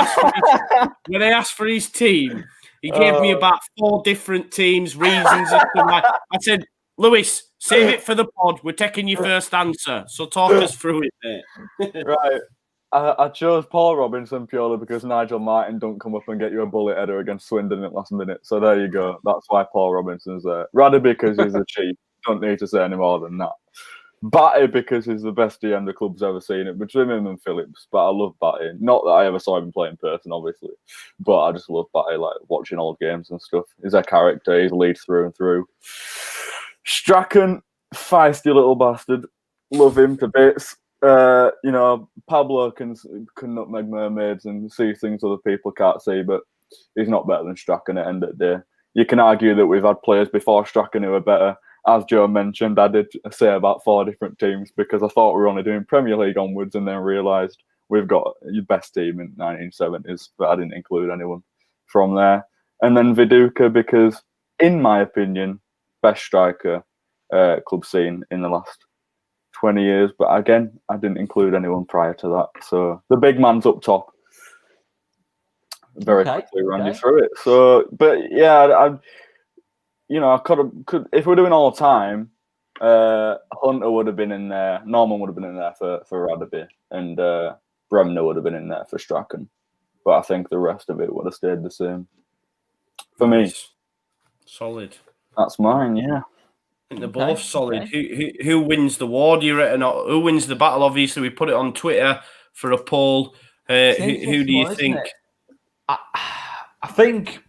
asked for his team, he gave me about 4 different teams, reasons. I said, Lewis, save it for the pod. We're taking your first answer, so talk us through it, mate. Right. I chose Paul Robinson purely because Nigel Martin don't come up and get you a bullet header against Swindon at last minute. So there you go. That's why Paul Robinson's there. Rather because he's a cheat. Don't need to say any more than that. Batty because he's the best DM the club's ever seen it, between him and Phillips. But I love Batty. Not that I ever saw him play in person, obviously. But I just love Batty, like watching old games and stuff. He's a character. He's Leeds through and through. Strachan, feisty little bastard. Love him to bits. Pablo can nutmeg mermaids and see things other people can't see, but he's not better than Strachan at the end of the day. You can argue that we've had players before Strachan who are better. As Joe mentioned, I did say about 4 different teams because I thought we were only doing Premier League onwards and then realised we've got your best team in 1970s, but I didn't include anyone from there. And then Viduka because, in my opinion, best striker club scene in the last 20 years. But again, I didn't include anyone prior to that. So the big man's up top. Very quickly ran you through it. So, but yeah, I could if we're doing all time, Hunter would have been in there, Norman would have been in there for Radaby, and Bremner would have been in there for Strachan. But I think the rest of it would have stayed the same. For me. Solid. That's mine, yeah. I think they're both solid. Who wins the war, do you reckon? Who wins the battle? Obviously, we put it on Twitter for a poll. Who do you think? I think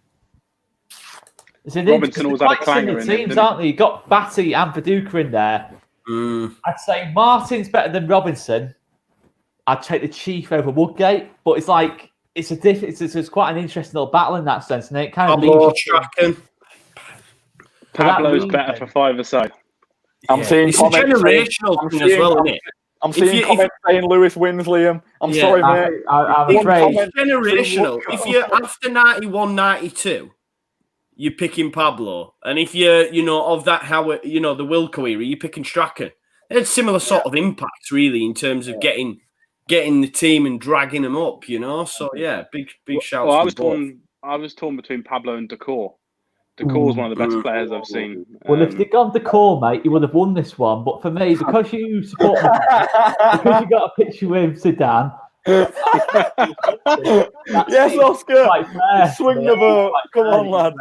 Robinson always had a clanger in teams, aren't they? You got Batty and Viduka in there. I'd say Martin's better than Robinson. I'd take the Chief over Woodgate, but it's like it's quite an interesting little battle in that sense, and it kind of leaves. Pablo's better for 5-a-side. I'm seeing it's a generational thing as well, isn't it? I'm seeing comments saying Lewis wins, Liam. I'm sorry, mate. I'm afraid. It's generational. If you're after 91, 92, you're picking Pablo. And if you're, of that, the Wilco era, you're picking Strachan. It's similar sort of impact, really, in terms of getting the team and dragging them up, So, yeah, big shout out. I was torn between Pablo and Decor. Decor's one of the best players I've seen. Well, if they'd gone Decor, mate, you would have won this one. But for me, because you support because you got a picture with Zidane. Yes, Oscar. Swing the boat. Come on, lad.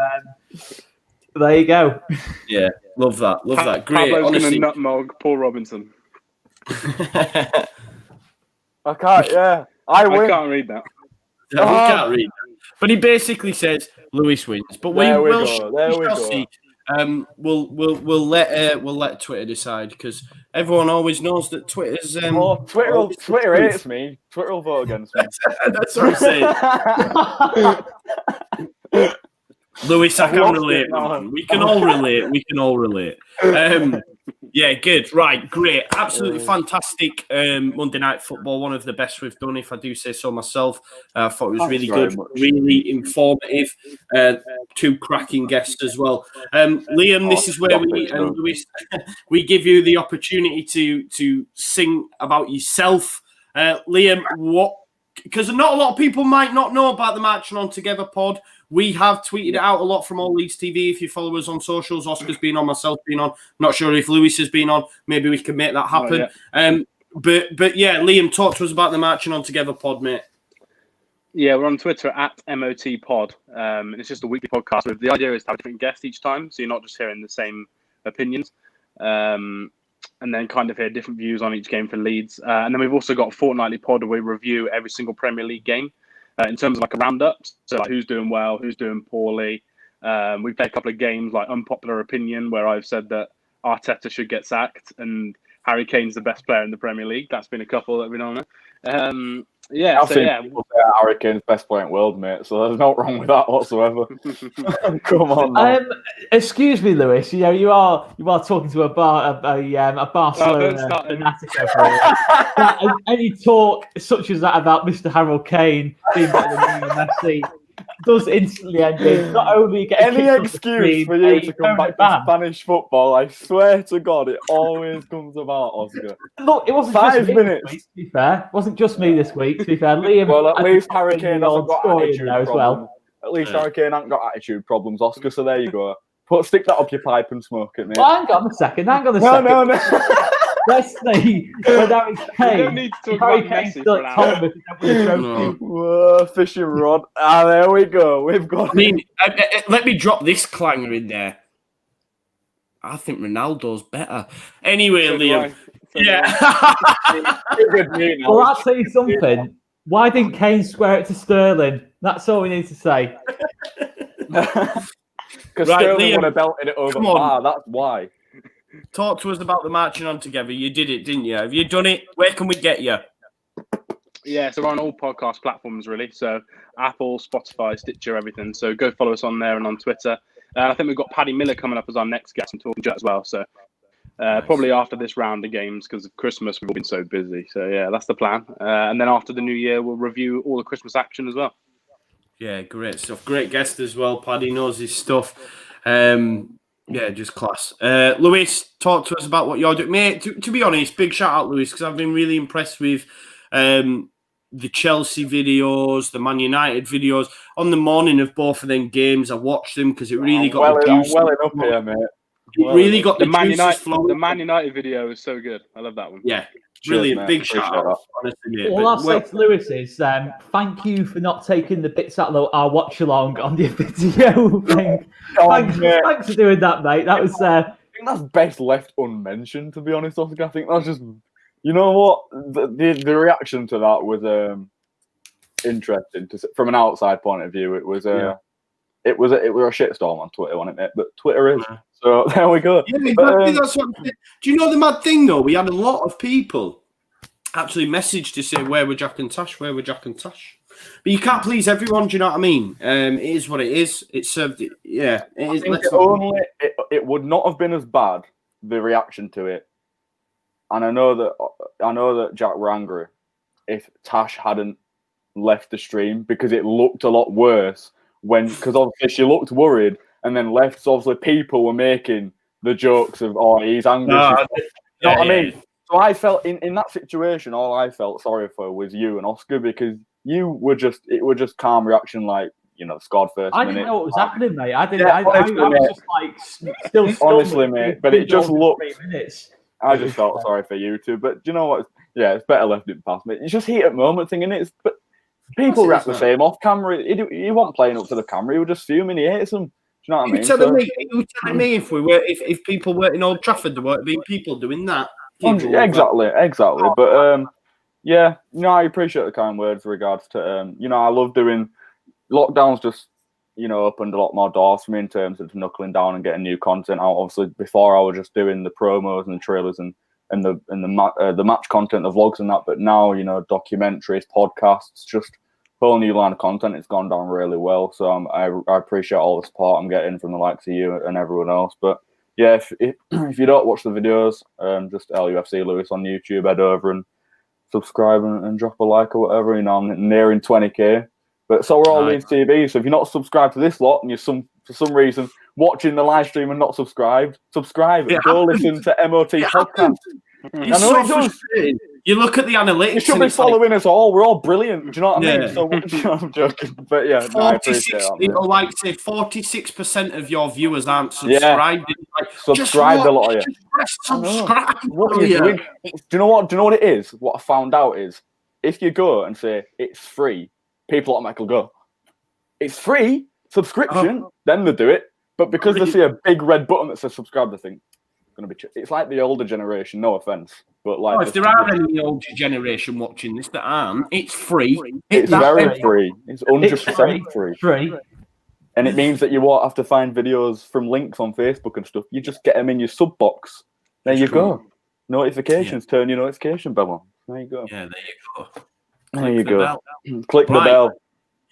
There you go. Yeah, love that. Love that. Great. Pablo's going to nutmeg Paul Robinson. I can't. Yeah, I win. I can't read that. No, we can't read that. But he basically says Lewis wins. But we shall see. We'll let Twitter decide because everyone always knows that Twitter's. Twitter hates me. Twitter will vote against me. That's what I'm saying. Lewis, I can relate. We can all relate. Yeah, good. Right, great. Absolutely fantastic Monday Night Football. One of the best we've done, if I do say so myself. I thought it was really good, really informative. 2 cracking guests as well. Liam, this is where we give you the opportunity to sing about yourself. Liam, because not a lot of people might not know about the Marching On Together pod. We have tweeted it out a lot from all Leeds TV. If you follow us on socials, Oscar's been on, myself been on. Not sure if Lewis has been on. Maybe we can make that happen. But yeah, Liam, talk to us about the Marching On Together pod, mate. Yeah, we're on Twitter at Motpod. And it's just a weekly podcast. The idea is to have different guests each time, so you're not just hearing the same opinions. And then kind of hear different views on each game for Leeds. And then we've also got a fortnightly pod where we review every single Premier League game. in terms of like a roundup. So like who's doing well, who's doing poorly. We played a couple of games like unpopular opinion, where I've said that Arteta should get sacked and Harry Kane's the best player in the Premier League. That's been a couple that have been on it. I've seen people say Harry Kane's best player in the world, mate. So there's no wrong with that whatsoever. Come on. Now. Excuse me, Lewis. You know you are talking to a Barcelona fanatic over here. Any talk such as that about Mr. Harold Kane being better than Messi does instantly end in not only getting any excuse for you to come back to Spanish football. I swear to God, it always comes about, Oscar. Look, it wasn't 5 just me minutes. This week, to be fair. It wasn't just me this week, to be fair. Liam, well, at least Harry Kane hasn't got attitude as problems. well. At least Harry Kane hasn't got attitude problems, Oscar. So there you go. Stick that up your pipe and smoke it, mate. Well, hang on a second. No. Let's see. When Harry Kane, we don't need to talk about Messi for an hour. Whoa, fishing rod. There we go. We've got. I mean, let me drop this clanger in there. I think Ronaldo's better. Anyway, So Liam. Well, I'll tell you something. Why didn't Kane square it to Sterling? That's all we need to say. Because Right, Sterling Liam, would have belted it over bar. That's why. Talk to us about the marching on together. You did it, didn't you? Have you done it? Where can we get you? Yeah, so we're on all podcast platforms, really. So Apple, Spotify, Stitcher, everything. So go follow us on there and on Twitter. I think we've got Paddy Miller coming up as our next guest and talking to as well. So probably after this round of games, because of Christmas, we've all been so busy. So yeah, that's the plan. And then after the new year, we'll review all the Christmas action as well. Yeah, great stuff. Great guest as well. Paddy knows his stuff. Yeah, just class. Lewis, talk to us about what you're doing. Mate, to be honest, big shout out, Lewis, because I've been really impressed with the Chelsea videos, the Man United videos. On the morning of both of them games, I watched them because it really got the juice. I'm welling up here, mate. It really got the juices flowing. The Man United video is so good. I love that one. Yeah, brilliant. Big shout out, honestly, mate. All I'll say to Lewis is thank you for not taking the bits out of our watch along on the video thing. Thanks for doing that, mate. That was. I think that's best left unmentioned, to be honest, Oscar. I think that's just. You know what? The reaction to that was interesting. From an outside point of view, it was a shitstorm on Twitter, wasn't it, mate? But Twitter is. So there we go. Yeah, but, that's what, do you know the mad thing though? We had a lot of people actually message to say where were Jack and Tash, but you can't please everyone. Do you know what I mean? It is what it is. It's yeah. It is. It would not have been as bad, the reaction to it. And I know that Jack were angry if Tash hadn't left the stream, because it looked a lot worse because obviously she looked worried and then left. So obviously people were making the jokes of, oh, he's angry. You know what I mean? So I felt in that situation, all I felt sorry for was you and Oscar, because it was just calm reaction, like, you know, scored first minute. I didn't know what was happening, mate. I didn't. I was just like still honestly, mate. But it just looked. 3 minutes. I just felt sorry for you two, but do you know what? Yeah, it's better left in past, mate. It's just heat at moment thing, and it's. But people react the same off camera. He wasn't playing up to the camera. He was just fuming. He hates them. Do you know what I mean? You were telling me if people were in Old Trafford, there weren't being people doing that. Exactly. But yeah, no, I appreciate the kind words in regards to you know, I love doing lockdowns. Just, you know, opened a lot more doors for me in terms of knuckling down and getting new content out. Obviously, before I was just doing the promos and the trailers and the match content, the vlogs and that. But now, you know, documentaries, podcasts, just a whole new line of content. It's gone down really well. So I appreciate all the support I'm getting from the likes of you and everyone else. But yeah, if you don't watch the videos, just LUFC Lewis on YouTube, head over and subscribe and drop a like or whatever. You know, I'm nearing 20k. But so we're all Leeds TV. So if you're not subscribed to this lot and you're for some reason watching the live stream and not subscribed, subscribe. Go listen to MOT podcast. It's so frustrating. You look at the analytics. You should be following us all. We're all brilliant. Do you know what I mean? So I'm joking, but yeah, I appreciate that. It'll like say 46% of your viewers aren't subscribed. Yeah. Subscribed a lot of you. Press subscribe. What are you doing? Do you know what it is? What I found out is if you go and say it's free, people automatically go, it's free subscription. Then they do it, but because they see a big red button that says subscribe, they think, going to be. It's like the older generation. No offense, but like if there are any older generation watching this that aren't, it's free. It's very free. It's 100% free. Free. And it means that you won't have to find videos from links on Facebook and stuff. You just get them in your sub box. There you go. Notifications. Turn your notification bell on. There you go. Yeah, there you go. There you go. Click the bell.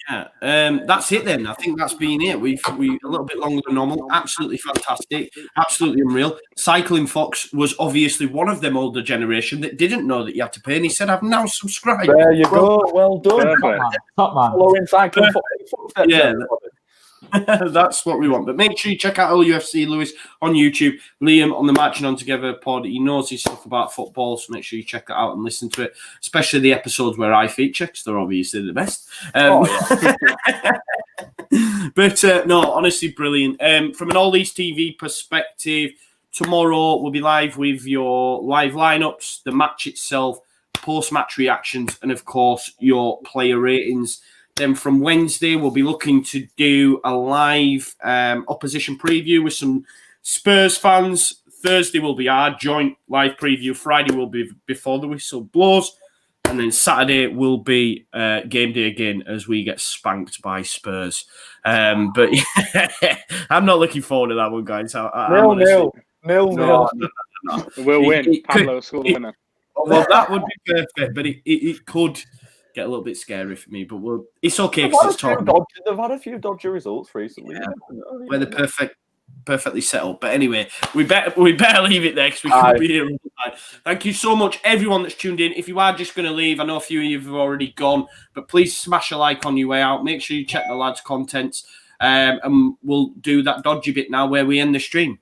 Yeah, that's it then. I think that's been it. We a little bit longer than normal. Absolutely fantastic. Absolutely unreal. Cycling Fox was obviously one of them older generation that didn't know that you had to pay, and he said, "I've now subscribed." There you go. Well done. Top man. Following Cycling Fox. Yeah. That's what we want. But make sure you check out LUFC Lewis on YouTube, Liam on the Marching On Together pod. He knows his stuff about football, so make sure you check it out and listen to it, especially the episodes where I feature, because they're obviously the best. But no, honestly, brilliant. From an All These TV perspective, tomorrow we'll be live with your live lineups, the match itself, post-match reactions, and of course, your player ratings. Then from Wednesday, we'll be looking to do a live opposition preview with some Spurs fans. Thursday will be our joint live preview. Friday will be before the whistle blows. And then Saturday will be game day again as we get spanked by Spurs. But I'm not looking forward to that one, guys. Nil. We'll win. Pablo score the winner. Well, that would be perfect, but it could get a little bit scary for me, but it's okay because it's talking. They've had a few dodgy results recently. Yeah, where they're perfectly set up. But anyway, we better leave it there because we could be here all the time. Thank you so much, everyone that's tuned in. If you are just going to leave, I know a few of you have already gone, but please smash a like on your way out. Make sure you check the lads' contents, and we'll do that dodgy bit now where we end the stream.